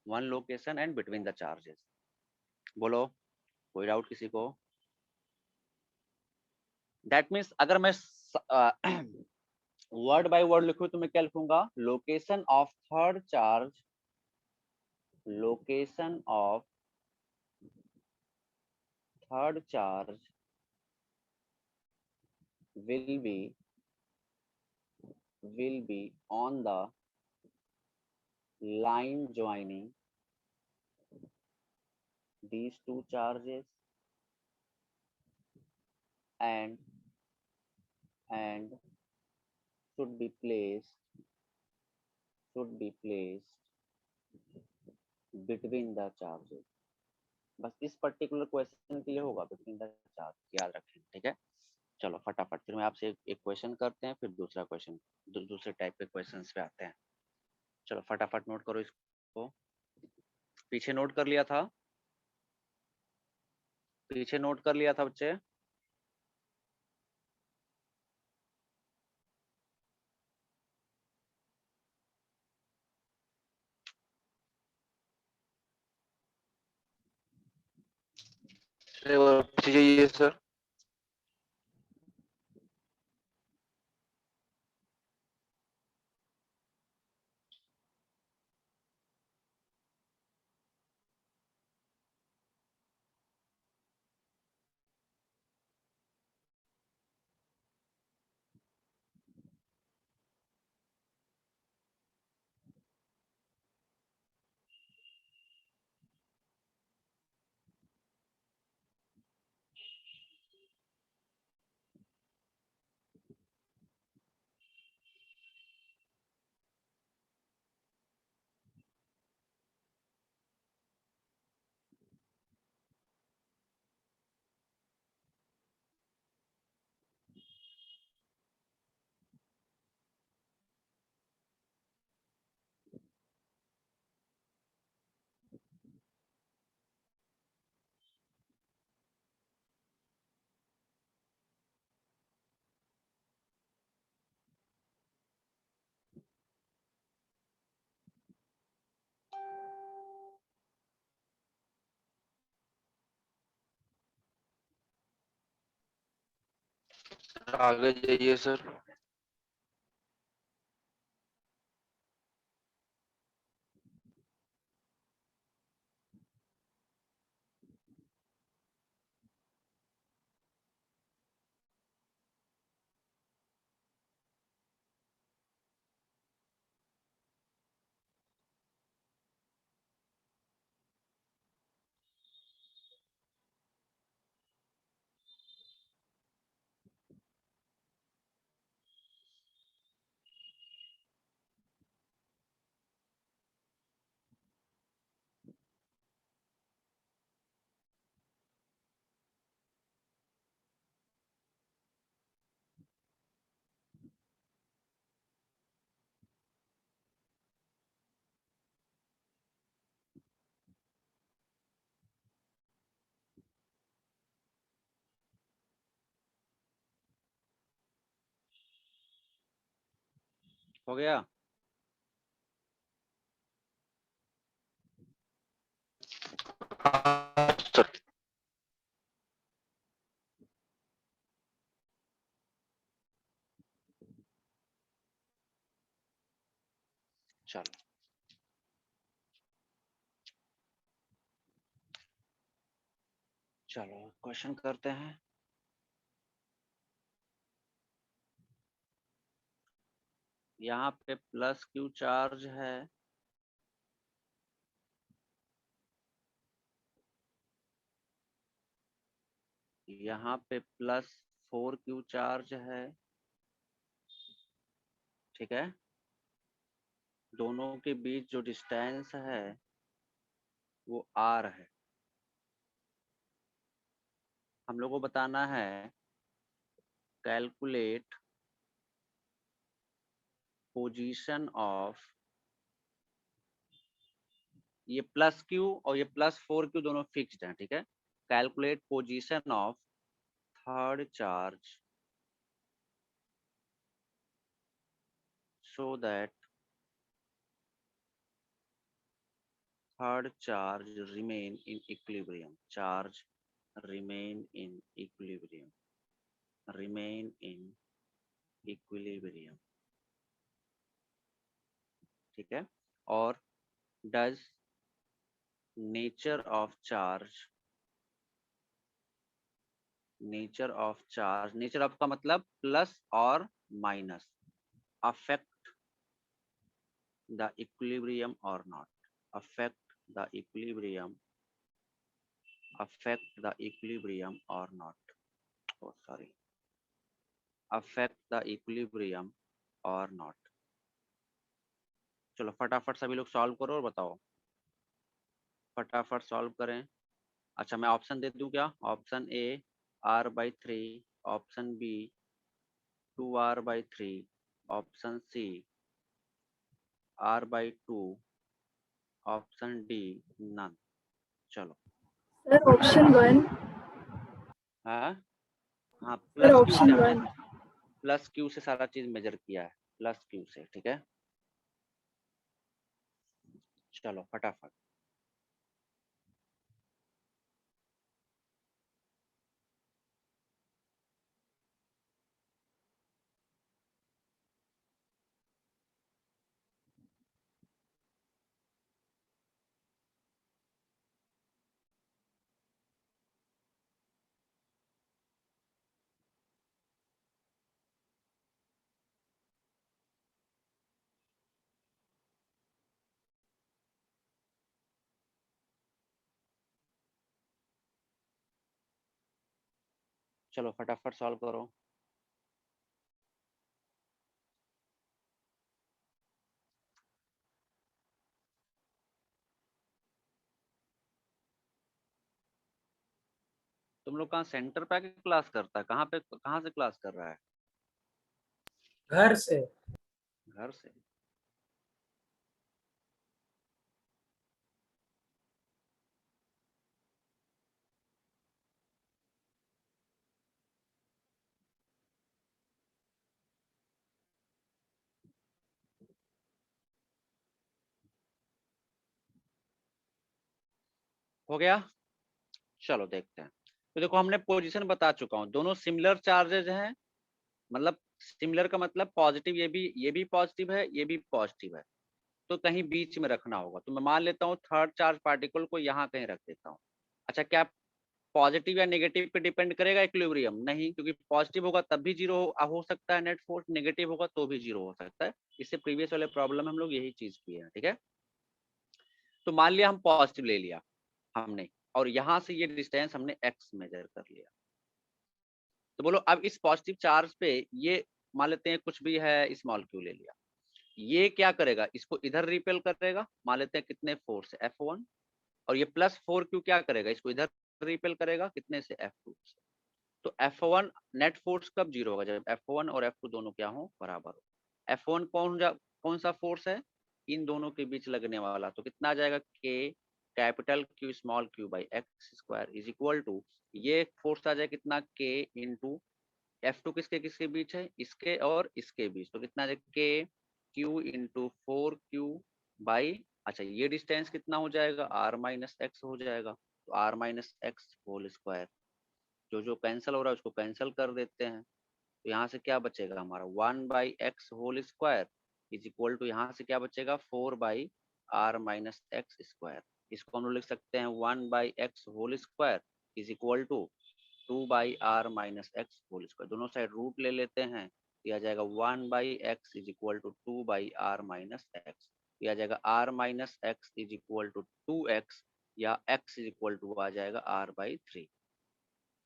One location and between the charges, बोलो कोई डाउट किसी को? दैट मीन्स अगर मैं वर्ड बाय वर्ड लिखूं तो मैं क्या लिखूंगा, location of third charge, location of third charge will be on the line joining these two charges and should be placed between the charges। बस इस पर्टिकुलर क्वेश्चन के लिए होगा बिटवीन द चार्ज, याद रखें, ठीक है। चलो फटाफट फिर मैं आपसे एक क्वेश्चन करते हैं, फिर दूसरा क्वेश्चन, दूसरे टाइप के क्वेश्चंस पे आते हैं। चलो फटाफट नोट करो इसको, पीछे नोट कर लिया था, पीछे नोट कर लिया था बच्चे? चाहिए सर। आगे जाइए सर। हो गया? सर चलो चलो क्वेश्चन करते हैं। यहाँ पे प्लस क्यू चार्ज है, यहाँ पे प्लस 4Q चार्ज है, ठीक है। दोनों के बीच जो डिस्टेंस है वो R है। हम लोग को बताना है कैलकुलेट पोजीशन ऑफ, ये प्लस Q और ये प्लस 4Q दोनों फिक्स्ड हैं, ठीक है। Calculate position of third charge so that third charge remain in equilibrium. Charge remain in equilibrium. Remain in equilibrium. ठीक है। और does nature of charge, nature of charge, nature of का मतलब प्लस और minus, affect the equilibrium or not, affect the equilibrium, affect the equilibrium or not, oh sorry, affect the equilibrium or not। चलो फटाफट सभी लोग सॉल्व करो और बताओ, फटाफट सॉल्व करें। अच्छा मैं ऑप्शन दे दूं क्या? Option A R/3, option B 2R/3, option C R/2, option D none. चलो Sir, option 1. हाँ हाँ, Sir, प्लस क्यू option से हमने 1. प्लस क्यू से सारा चीज मेजर किया है, प्लस क्यू से, ठीक है। चलो फटाफट। चलो फटाफट सॉल्व करो। तुम लोग कहाँ सेंटर पे आके क्लास करता है? कहाँ पे, कहाँ से क्लास कर रहा है? घर से। घर से। हो गया? चलो देखते हैं। तो देखो हमने पोजीशन बता चुका हूँ, दोनों सिमिलर चार्जेज हैं, मतलब सिमिलर का मतलब पॉजिटिव, ये भी पॉजिटिव है, ये भी पॉजिटिव है, तो कहीं बीच में रखना होगा। तो मैं मान लेता हूँ थर्ड चार्ज पार्टिकल को यहाँ कहीं रख देता हूँ। अच्छा क्या पॉजिटिव या नेगेटिव पे डिपेंड करेगा इक्विलिब्रियम? नहीं, क्योंकि पॉजिटिव होगा तब भी जीरो हो सकता है नेट फोर्स, नेगेटिव होगा तो भी जीरो हो सकता है। इससे प्रीवियस वाले प्रॉब्लम हम लोग यही चीज किए हैं, ठीक है। तो मान लिया हम पॉजिटिव ले लिया हमने, और यहाँ से ये डिस्टेंस हमने x मेजर कर लिया। तो बोलो अब इस पॉजिटिव चार्ज पे ये मान लेते हैं कुछ भी है, स्मॉल क्यू ले लिया, ये क्या करेगा? इसको इधर रिपेल करेगा, मान लेते हैं कितने फोर्स से, F1, और ये प्लस 4Q क्या करेगा? इसको इधर रिपेल करेगा, कितने से, F2 से। तो F1 नेट फोर्स कब जीरो होगा? जब F1 और F2 दोनों क्या हो, बराबर हो। F1 कौन सा फोर्स है? इन दोनों के बीच लगने वाला। तो कितना आ जाएगा? K capital Q small q by x square is equal to, ये फोर्स आ जाए कितना, K इंटू F2 किसके किसके बीच है? इसके और इसके बीच, तो कितना आ जाएगा? K q into 4q by, अच्छा ये डिस्टेंस कितना हो जाएगा, r माइनस एक्स हो जाएगा, तो r minus x whole square, जो जो कैंसिल हो रहा है उसको कैंसिल कर देते हैं, तो यहाँ से क्या बचेगा हमारा 1/x whole square is equal to, यहाँ से क्या बचेगा 4/r माइनस एक्स स्क्वायर। इसको हम लोग लिख सकते हैं 1/x whole square is equal to 2/r minus x whole square, दोनों साइड रूट ले लेते हैं, दिया जाएगा 1/x is equal to 2/r minus x, दिया जाएगा r minus x is equal to 2x, या x इज इक्वल टू आ जाएगा r/3,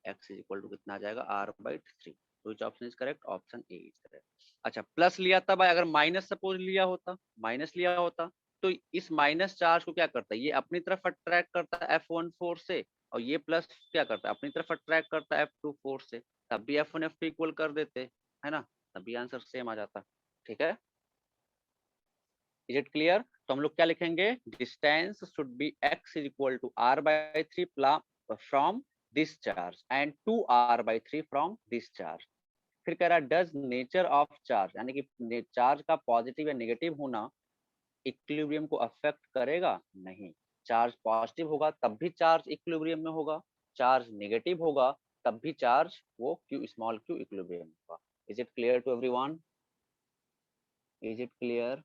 x is equal to कितना आ जाएगा r/3। which option is correct, option A is correct. अच्छा प्लस लिया था भाई, अगर माइनस सपोज लिया होता, माइनस लिया होता तो इस माइनस चार्ज को क्या करता है, ये अपनी तरफ अट्रैक्ट करता है F14 से, और ये प्लस क्या करता है अपनी तरफ अट्रैक्ट करता है F24 से, तब भी F1 F2 इक्वल कर देते है ना, तब भी आंसर सेम आ जाता। ठीक है, इज इट क्लियर? तो हम लोग क्या लिखेंगे, distance should be x is equal to r/3 from this charge and 2r/3 from this charge. फिर कह रहा है डज नेचर ऑफ चार्ज, यानी कि चार्ज का पॉजिटिव या नेगेटिव होना इक्विलिब्रियम को अफेक्ट करेगा, नहीं। चार्ज पॉजिटिव होगा तब भी चार्ज इक्विलिब्रियम में होगा, चार्ज नेगेटिव होगा तब भी चार्ज वो क्यू स्मॉल क्यू इक्विलिब्रियम होगा। Is it clear to everyone? Is it clear?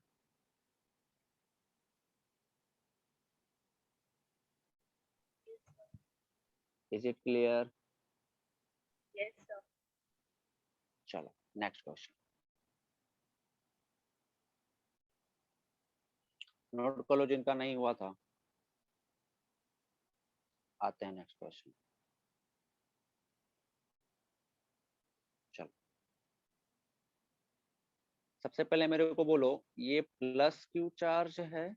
Is it clear? Yes, sir. चलो नेक्स्ट क्वेश्चन नोट कर लो जिनका नहीं हुआ था। आते हैं नेक्स्ट क्वेश्चन। चलो सबसे पहले मेरे को बोलो, ये प्लस क्यू चार्ज है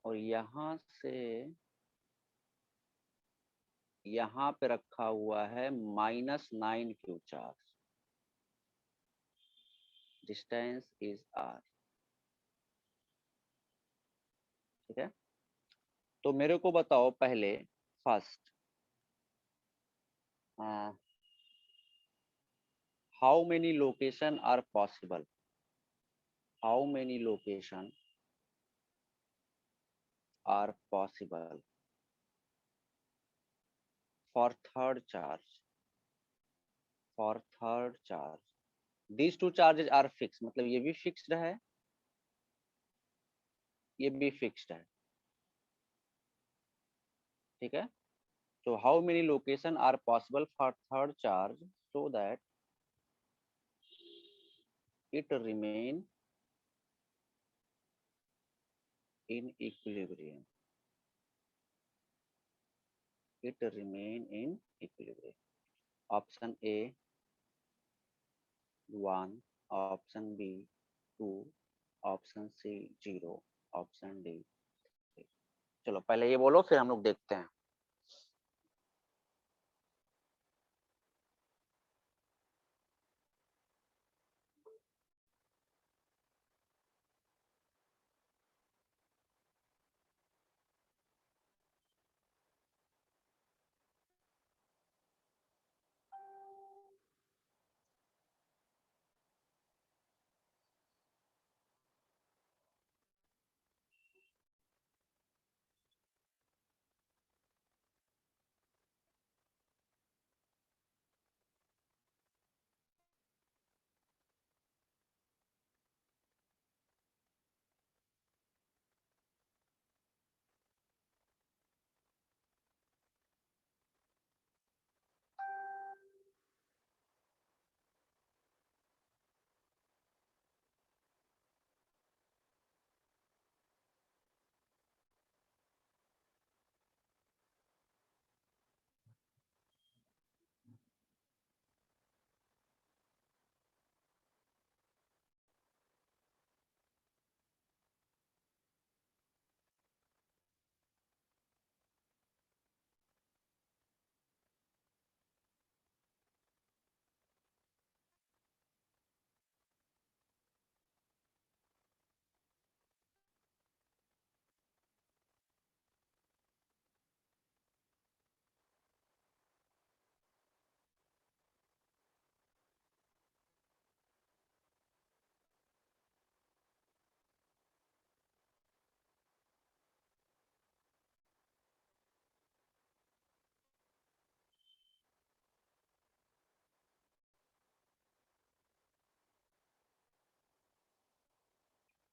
और यहां से यहाँ पे रखा हुआ है -9q charge, distance is r। ठीक है, तो मेरे को बताओ पहले first, how many location are possible, how many location are possible for third charge, for third charge, these two charges are fixed, मतलब ये भी फिक्स्ड है, ये भी फिक्स्ड है। ठीक है, so how many location are possible for third charge so that it remain in equilibrium, it remain in equilibrium? Option A 1, option B 2, option C 0, option D 3। चलो पहले ये बोलो फिर हम लोग देखते हैं।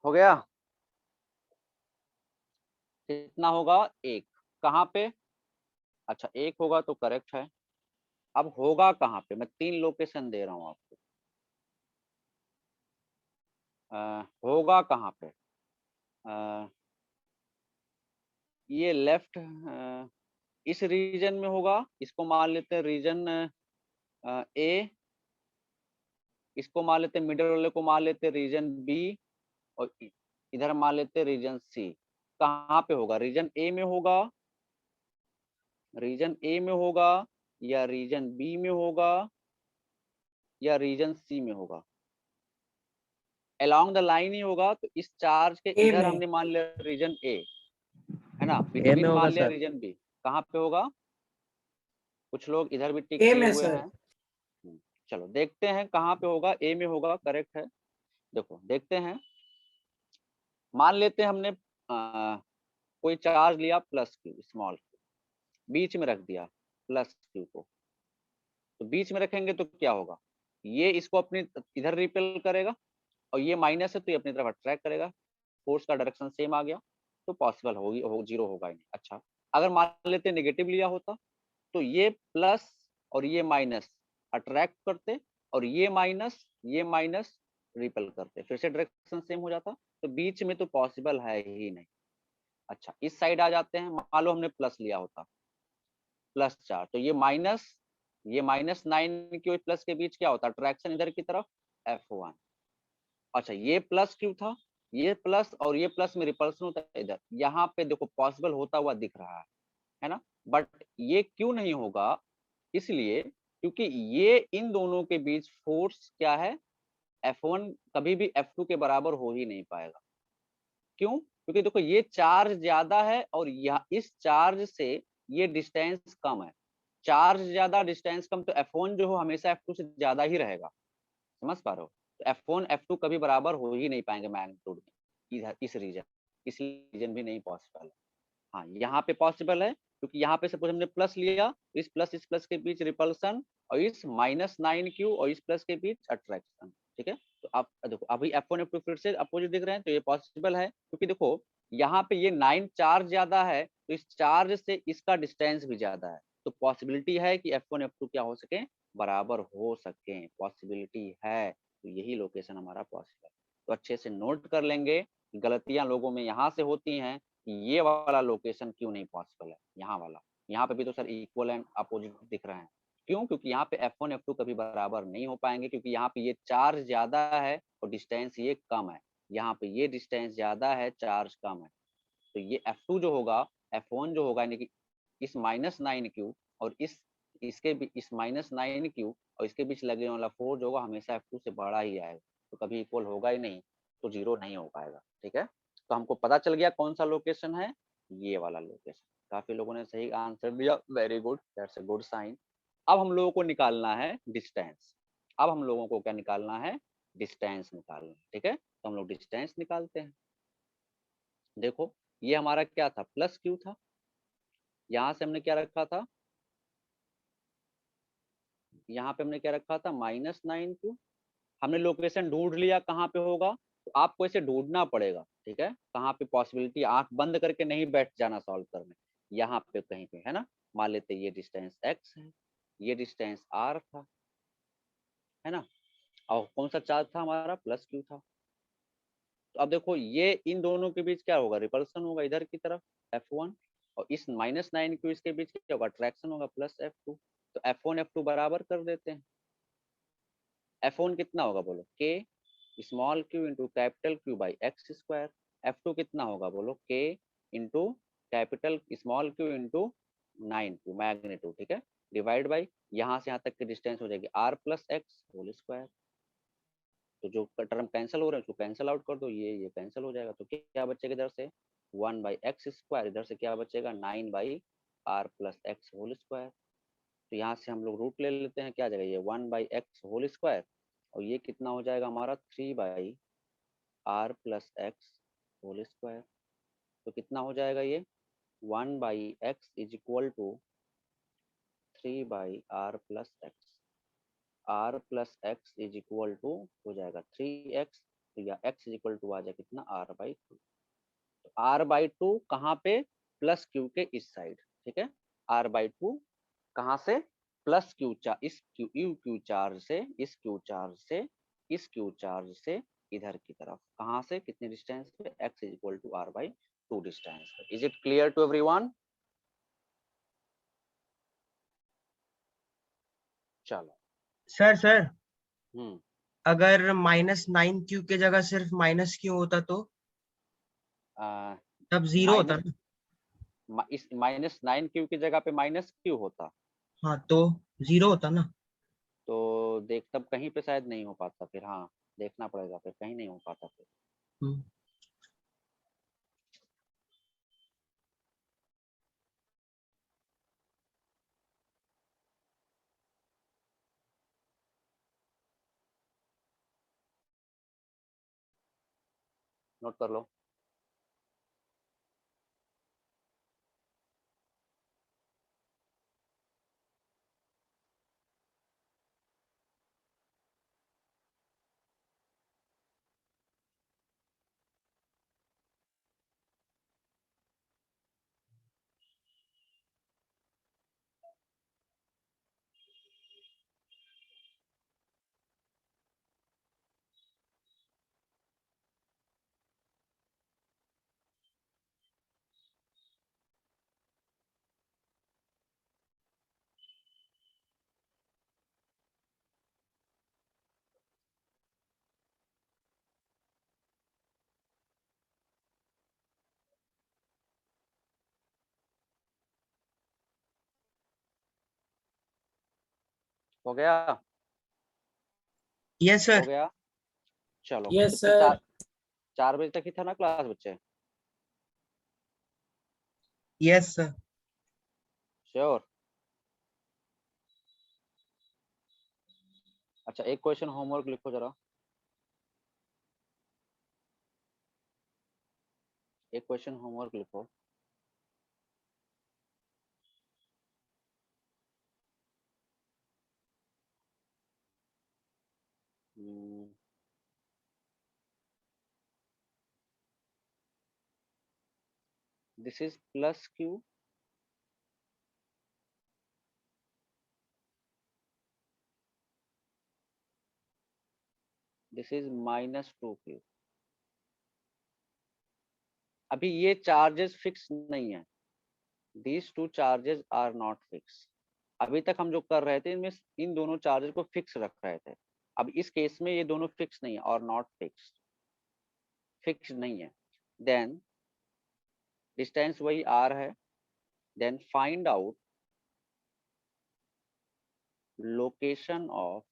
हो गया? कितना होगा? 1। कहाँ पे? अच्छा 1 होगा तो करेक्ट है। अब होगा कहाँ पे? मैं 3 लोकेशन दे रहा हूँ आपको। होगा कहाँ पे? ये लेफ्ट इस रीजन में होगा। इसको मान लेते हैं रीजन ए, इसको मान लेते हैं मिडल वाले को मान लेते हैं रीजन बी, और इधर मान लेते हैं रीजन सी। कहाँ पे होगा? रीजन ए में होगा, रीजन ए में होगा, या रीजन बी में होगा, या रीजन सी में होगा? अलोंग द लाइन ही होगा। तो इस चार्ज के ए इधर में। हमने मान लिया रीजन ए, है ना, ए में बिटवीन होगा मान लिया सर। Reason B. कहाँ पे होगा? कुछ लोग इधर भी टिक ए किए में हुए सर। हैं। चलो देखते हैं कहाँ पे होगा। ए में होगा, करेक्ट है। देखो देखते हैं। मान लेते हैं हमने कोई चार्ज लिया प्लस क्यू, स्मॉल क्यू, बीच में रख दिया प्लस क्यू को। तो बीच में रखेंगे तो क्या होगा? ये इसको अपनी इधर रिपेल करेगा, और ये माइनस है तो ये अपनी तरफ अट्रैक्ट करेगा। फोर्स का डायरेक्शन सेम आ गया, तो पॉसिबल होगी, जीरो होगा ही नहीं। अच्छा अगर मान लेते नेगेटिव लिया होता, तो ये प्लस और ये माइनस अट्रैक्ट करते, और ये माइनस रिपेल करते, फिर से डायरेक्शन सेम हो जाता। तो बीच में तो पॉसिबल है ही नहीं। अच्छा इस साइड आ जाते हैं। मान लो हमने प्लस लिया होता, प्लस 4, तो ये -9 क्यू प्लस के बीच क्या होता? अट्रैक्शन इधर की तरफ, F1। अच्छा ये प्लस क्यू था, ये प्लस और ये प्लस में रिपल्सन होता है इधर। यहाँ पे देखो पॉसिबल होता हुआ दिख रहा है ना, बट ये क्यों नहीं होगा? इसलिए क्योंकि ये इन दोनों के बीच फोर्स क्या है? F1 कभी भी F2 के बराबर हो ही नहीं पाएगा। क्यों? क्योंकि देखो ये चार्ज ज्यादा है, और इस चार्ज से ये डिस्टेंस कम है। चार्ज ज्यादा, डिस्टेंस कम, तो F1 जो हो हमेशा F2 से ज्यादा ही रहेगा। समझ पा रहे हो? तो F1 F2 कभी बराबर हो ही नहीं पाएंगे मैग्नीट्यूड में, इधर इस रीजन, इस रीजन भी नहीं पॉसिबल है। हाँ यहाँ पे पॉसिबल है, क्योंकि यहाँ पे सपोज हमने प्लस लिया, इस प्लस के बीच रिपल्सन, और इस -9q और इस प्लस के बीच अट्रैक्शन। ठीक है, तो आप देखो अभी F1 F2 फिर से अपोजिट दिख रहे हैं, तो ये पॉसिबल है। क्योंकि देखो यहाँ पे ये 9 चार्ज ज्यादा है, तो इस चार्ज से इसका डिस्टेंस भी ज्यादा है, तो पॉसिबिलिटी है कि F1 F2 क्या हो सके? बराबर हो सके, पॉसिबिलिटी है। तो यही लोकेशन हमारा पॉसिबल। तो अच्छे से नोट कर लेंगे। गलतियां लोगों में यहाँ से होती हैं, ये वाला लोकेशन क्यों नहीं पॉसिबल है, यहाँ वाला। यहाँ पे भी तो सर इक्वल एंड अपोजिट दिख रहे हैं। क्यों? क्योंकि यहाँ पे F1 F2 कभी बराबर नहीं हो पाएंगे, क्योंकि यहाँ पे ये चार्ज ज्यादा है और डिस्टेंस ये कम है। यहाँ पे ये डिस्टेंस ज्यादा है, चार्ज कम है। तो ये F2 जो होगा, F1 जो होगा, यानी कि इस -9q और इसके भी इस -9q और इसके बीच लगने वाला फोर्स जो होगा हमेशा F2 से बड़ा ही आएगा। तो कभी इक्वल होगा ही नहीं, तो जीरो नहीं हो पाएगा। ठीक है, तो हमको पता चल गया कौन सा लोकेशन है, ये वाला लोकेशन। काफी लोगों ने सही आंसर दिया, very good, that's a good sign. अब हम लोगों को निकालना है डिस्टेंस। अब हम लोगों को क्या निकालना है? डिस्टेंस निकालना। ठीक है, तो हम लोग डिस्टेंस निकालते हैं। देखो ये हमारा क्या था? प्लस क्यू था। यहाँ से हमने क्या रखा था? यहाँ पे हमने क्या रखा था? -9q। हमने लोकेशन ढूंढ लिया कहाँ पे होगा। तो आपको इसे ढूंढना पड़ेगा। ठीक है, कहाँ पे पॉसिबिलिटी, आंख बंद करके नहीं बैठ जाना सॉल्व करने। यहाँ पे कहीं पे, है ना। मान लेते ये डिस्टेंस x है, ये डिस्टेंस r था, है ना, और कौन सा चार्ज था हमारा? प्लस q था। तो अब देखो ये इन दोनों के बीच क्या होगा? रिपल्सन होगा इधर की तरफ, F1, और इस -9q इसके बीच क्या होगा? अट्रैक्शन होगा, प्लस F2। तो F1 F2 बराबर कर देते हैं। F1 कितना होगा बोलो? k small q into capital Q by x square. F2 कितना होगा बोलो? k into capital small q into 9q magnitude. ठीक है, डिवाइड बाई यहाँ से यहाँ तक की डिस्टेंस हो जाएगी r plus x whole square. तो जो टर्म कैंसिल हो रहे हैं उसको कैंसिल आउट कर दो, ये कैंसिल हो जाएगा। तो क्या बचेगा इधर से? 1 बाई एक्स स्क्वायर, इधर से क्या बचेगा? 9 by r plus x whole square. तो यहाँ से हम लोग रूट ले लेते हैं, क्या आ जाएगा? ये 1 बाई एक्स होल स्क्वायर, और ये कितना हो जाएगा हमारा? 3 by r plus x whole square. तो कितना हो जाएगा ये? 1 by x is equal to 3 by r plus x. r plus x is equal to हो जाएगा 3x, तो या x इक्वल टू आ जाए कितना r/2। तो r/2 कहाँ पे, प्लस क्यू के इस साइड, ठीक है। r/2 कहाँ से, प्लस क्यू चार्ज, इस क्यू चार्ज से, इस क्यू चार्ज से, इस क्यू चार्ज से इधर की तरफ, कहाँ से, कितने डिस्टेंस पे, x equal to r/2 distance पे। Is it clear to everyone? चलो। सर हम्म अगर -9q के जगह सिर्फ -q होता तो तब 0 होता माइनस, ना। इस -9q की जगह पे -q होता, हाँ तो 0 होता ना। तो देख तब कहीं पे शायद नहीं हो पाता फिर, हाँ देखना पड़ेगा, फिर कहीं नहीं हो पाता फिर। हम्म, नोट कर लो। हो गया? यस हो सर। गया। चलो यस फिर सर। 4 बजे तक ही था ना क्लास बच्चे? Yes sir. श्योर? अच्छा एक क्वेश्चन होमवर्क लिखो जरा, एक क्वेश्चन होमवर्क लिखो। This is plus q, this is -2q। अभी ये चार्जेस फिक्स नहीं है, these two charges are not fix. अभी तक हम जो कर रहे थे इनमें इन दोनों चार्जेस को फिक्स रख रहे थे। अब इस केस में ये दोनों फिक्स नहीं है, और नॉट फिक्स, फिक्स नहीं है। देन डिस्टेंस वही r है। Then find out location of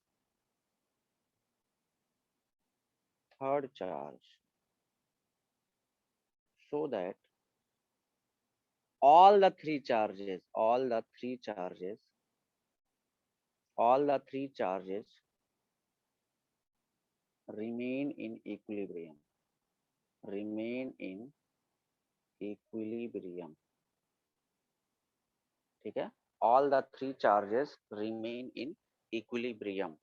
third charge so that all the three charges remain in equilibrium, ठीक है। all the three charges remain in equilibrium।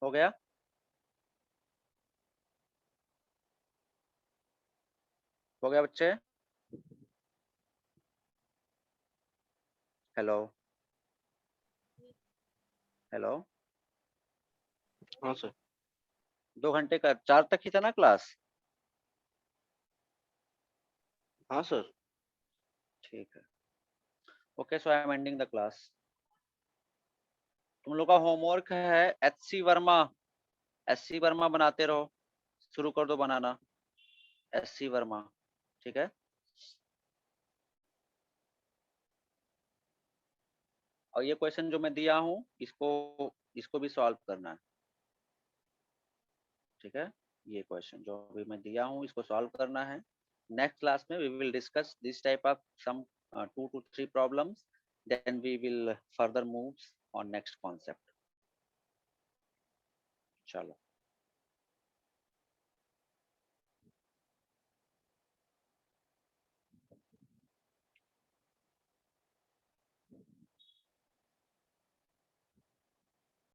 हो गया? हो गया बच्चे? Hello hello. हाँ सर। 2 घंटे का 4 तक ही था ना क्लास? हाँ सर। ठीक है। Okay so I am ending the class. तुम लोग का होमवर्क है एससी वर्मा बनाते रहो, शुरू कर दो बनाना एससी वर्मा, ठीक है। और ये क्वेश्चन जो मैं दिया हूँ इसको भी सॉल्व करना है, ठीक है। ये क्वेश्चन जो भी मैं दिया हूँ इसको सॉल्व करना है। नेक्स्ट क्लास में we will discuss this type of some 2 to 3 problems, then we will further move on next concept. चलो।